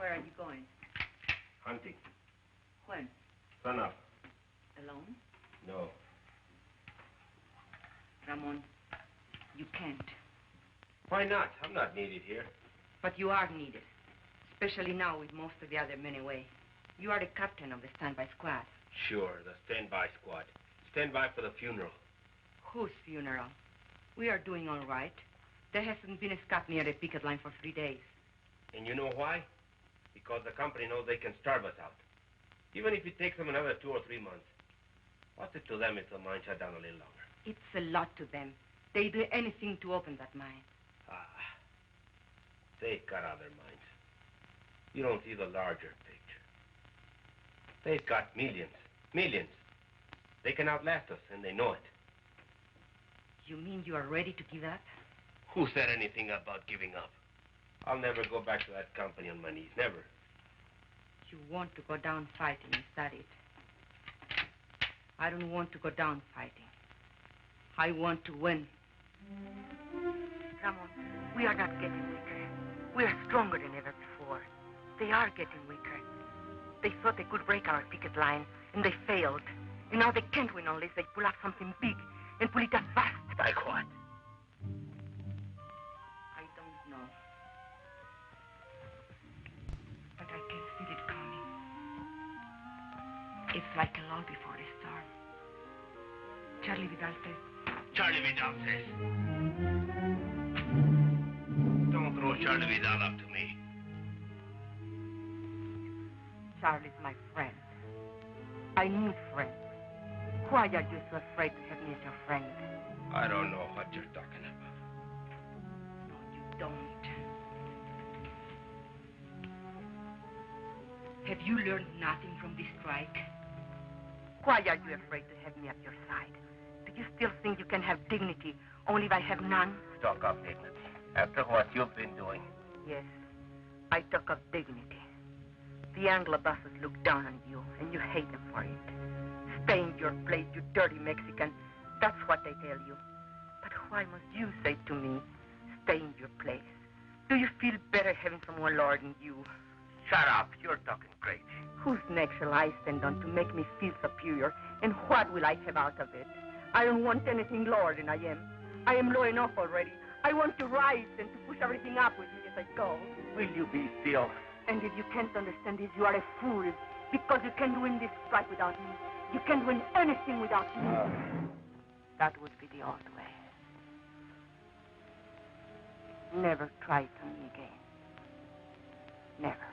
Where are you going? Hunting. When? Sun up. Alone? No. Ramon, you can't. Why not? I'm not needed here. But you are needed. Especially now with most of the other men away. You are the captain of the standby squad. Sure, the standby squad. Standby for the funeral. Whose funeral? We are doing all right. There hasn't been a scout near the picket line for 3 days. And you know why? Because the company knows they can starve us out. Even if it takes them another 2 or 3 months. What's it to them if the mine shut down a little longer? It's a lot to them. They do anything to open that mine. They've got other mines. You don't see the larger picture. They've got millions. Millions. They can outlast us, and they know it. You mean you are ready to give up? Who said anything about giving up? I'll never go back to that company on my knees. Never. You want to go down fighting, is that it? I don't want to go down fighting. I want to win. Ramon, we are not getting weaker. We are stronger than ever before. They are getting weaker. They thought they could break our picket line, and they failed. And now they can't win unless they pull off something big and pull it off fast. Like what? I don't know. But I can feel it coming. It's like a lull before the storm. Charlie Vidal says... Charlie Vidal says. Don't throw Charlie Vidal up to me. Charlie's my friend. I need friends. Why are you so afraid to have me as your friend? I don't know what you're talking about. No, you don't. Have you learned nothing from this strike? Why are you afraid to have me at your side? Do you still think you can have dignity only if I have none? Talk of dignity. After what you've been doing. Yes, I talk of dignity. The Anglo bosses look down on you, and you hate them for it. Stay in your place, you dirty Mexican. That's what they tell you. But why must you say to me, stay in your place? Do you feel better having someone lording you? Shut up. You're talking crazy. Whose neck shall I stand on to make me feel superior? And what will I have out of it? I don't want anything lower than I am. I am low enough already. I want to rise and to push everything up with me as I go. Will you be still? And if you can't understand this, you are a fool. Because you can't win this strike without me. You can't win anything without me. That would be the old way. Never try it on me again. Never.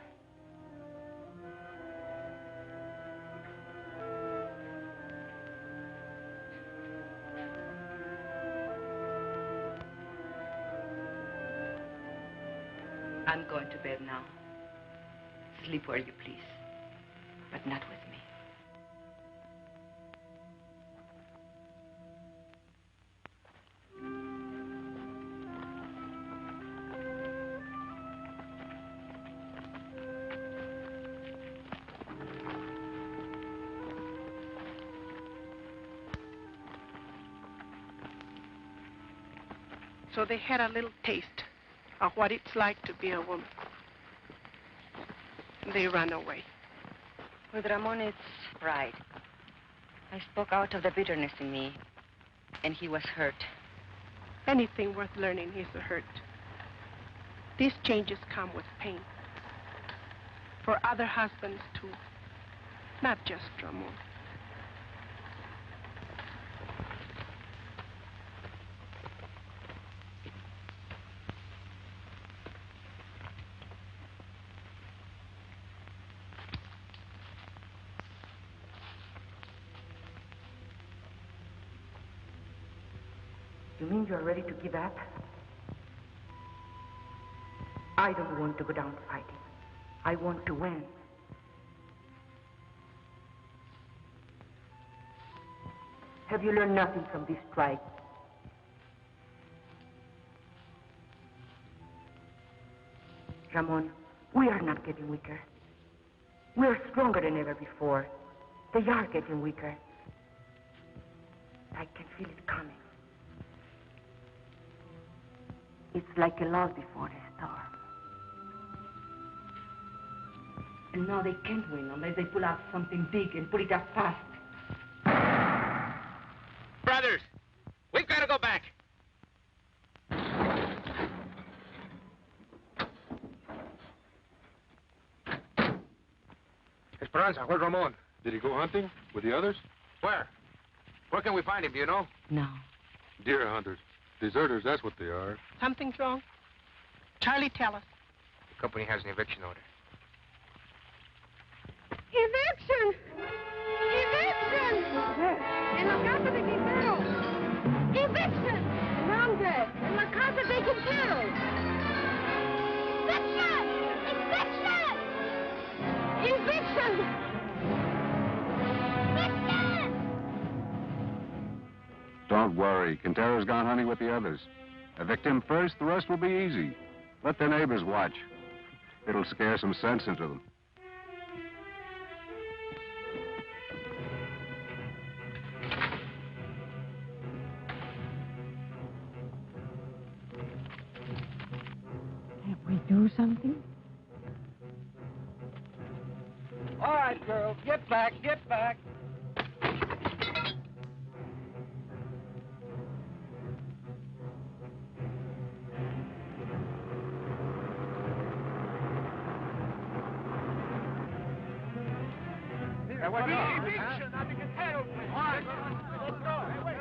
I'm going to bed now. Sleep where you please, but not with me. So they had a little taste of what it's like to be a woman. They ran away. With Ramon, it's pride. I spoke out of the bitterness in me, and he was hurt. Anything worth learning is a hurt. These changes come with pain. For other husbands, too. Not just Ramon. You mean you're ready to give up? I don't want to go down fighting. I want to win. Have you learned nothing from this strike? Ramon, we are not getting weaker. We are stronger than ever before. They are getting weaker. I can feel it coming. It's like a lull before the storm. And now they can't win unless they pull out something big and put it up fast. Brothers, we've got to go back. Esperanza, where's Ramon? Did he go hunting with the others? Where? Where can we find him, do you know? No. Deer hunters. Deserters, that's what they are. Something's wrong. Charlie, tell us. The company has an eviction order. Eviction! Eviction! En la casa de Quintero! Eviction! ¿Dónde? En la casa de Quintero! Eviction! Eviction! Eviction! Eviction! Don't worry. Quintero's gone hunting with the others. Evict him first, the rest will be easy. Let the neighbors watch. It'll scare some sense into them. Can't we do something? All right, girls, get back, get back. Eviction! I think it's hell, please. All right, let's go. Hey, wait.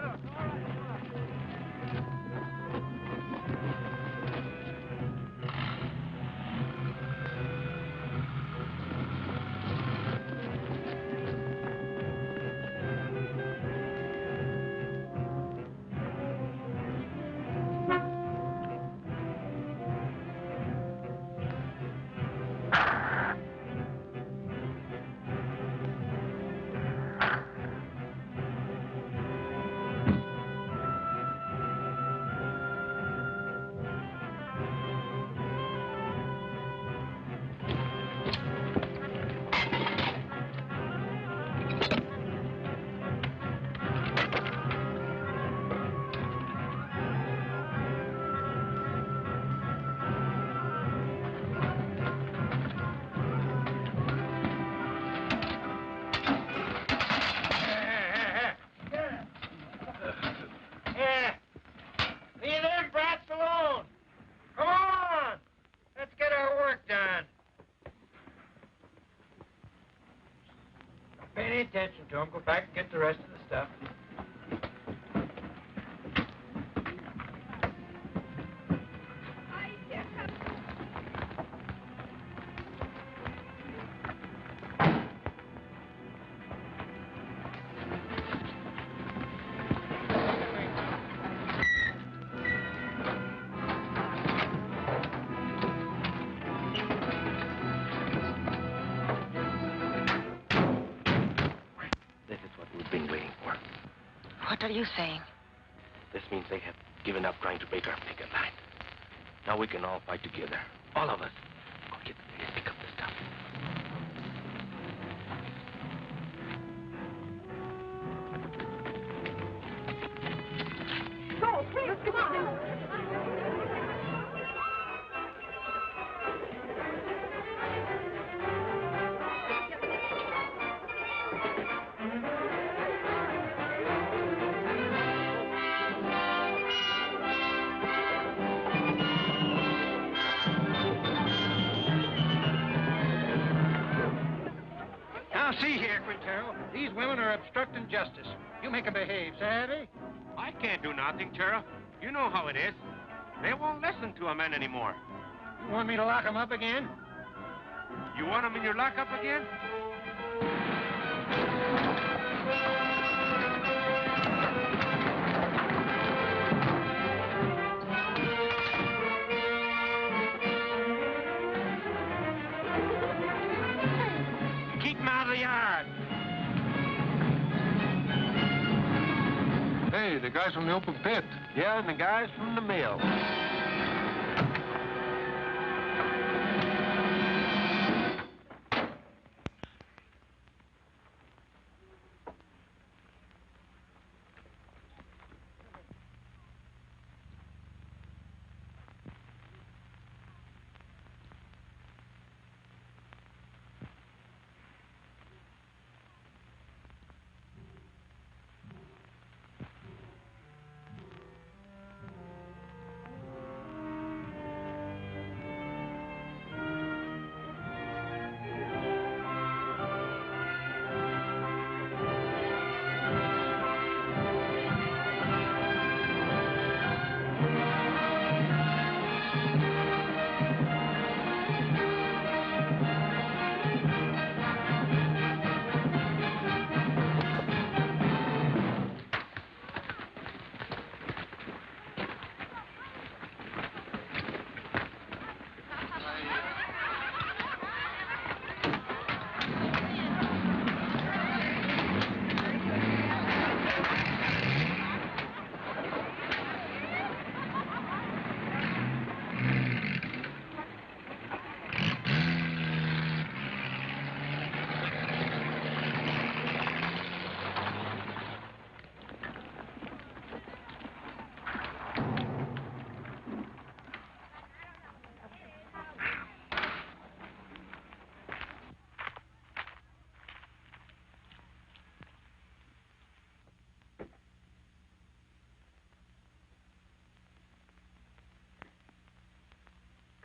Pay any attention to him. Go back and get the rest of the stuff. What are you saying? This means they have given up trying to break our picket line. Now we can all fight together. All of us. Go get and pick up the stuff. Go, please, come on. Now, see here, Quintero. These women are obstructing justice. You make them behave, savvy? I can't do nothing, Sheriff. You know how it is. They won't listen to a man anymore. You want me to lock them up again? You want them in your lockup again? Keep them out of the yard. Hey, the guys from the open pit. Yeah, and the guys from the mill.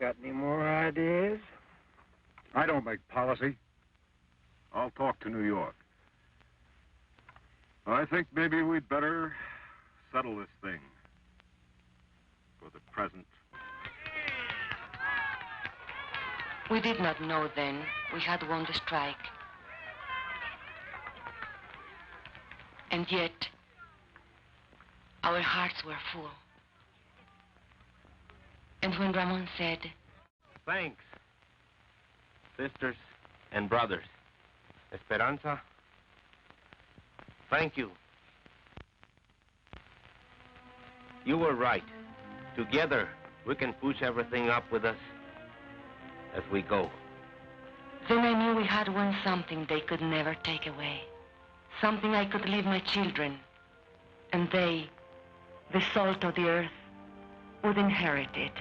Got any more ideas? I don't make policy. I'll talk to New York. I think maybe we'd better settle this thing for the present. We did not know then we had won the strike. And yet, our hearts were full. And when Ramon said, Thanks, sisters and brothers. Esperanza, thank you. You were right. Together, we can push everything up with us as we go. then I knew we had won something they could never take away. Something I could leave my children. And they, the salt of the earth, would inherit it.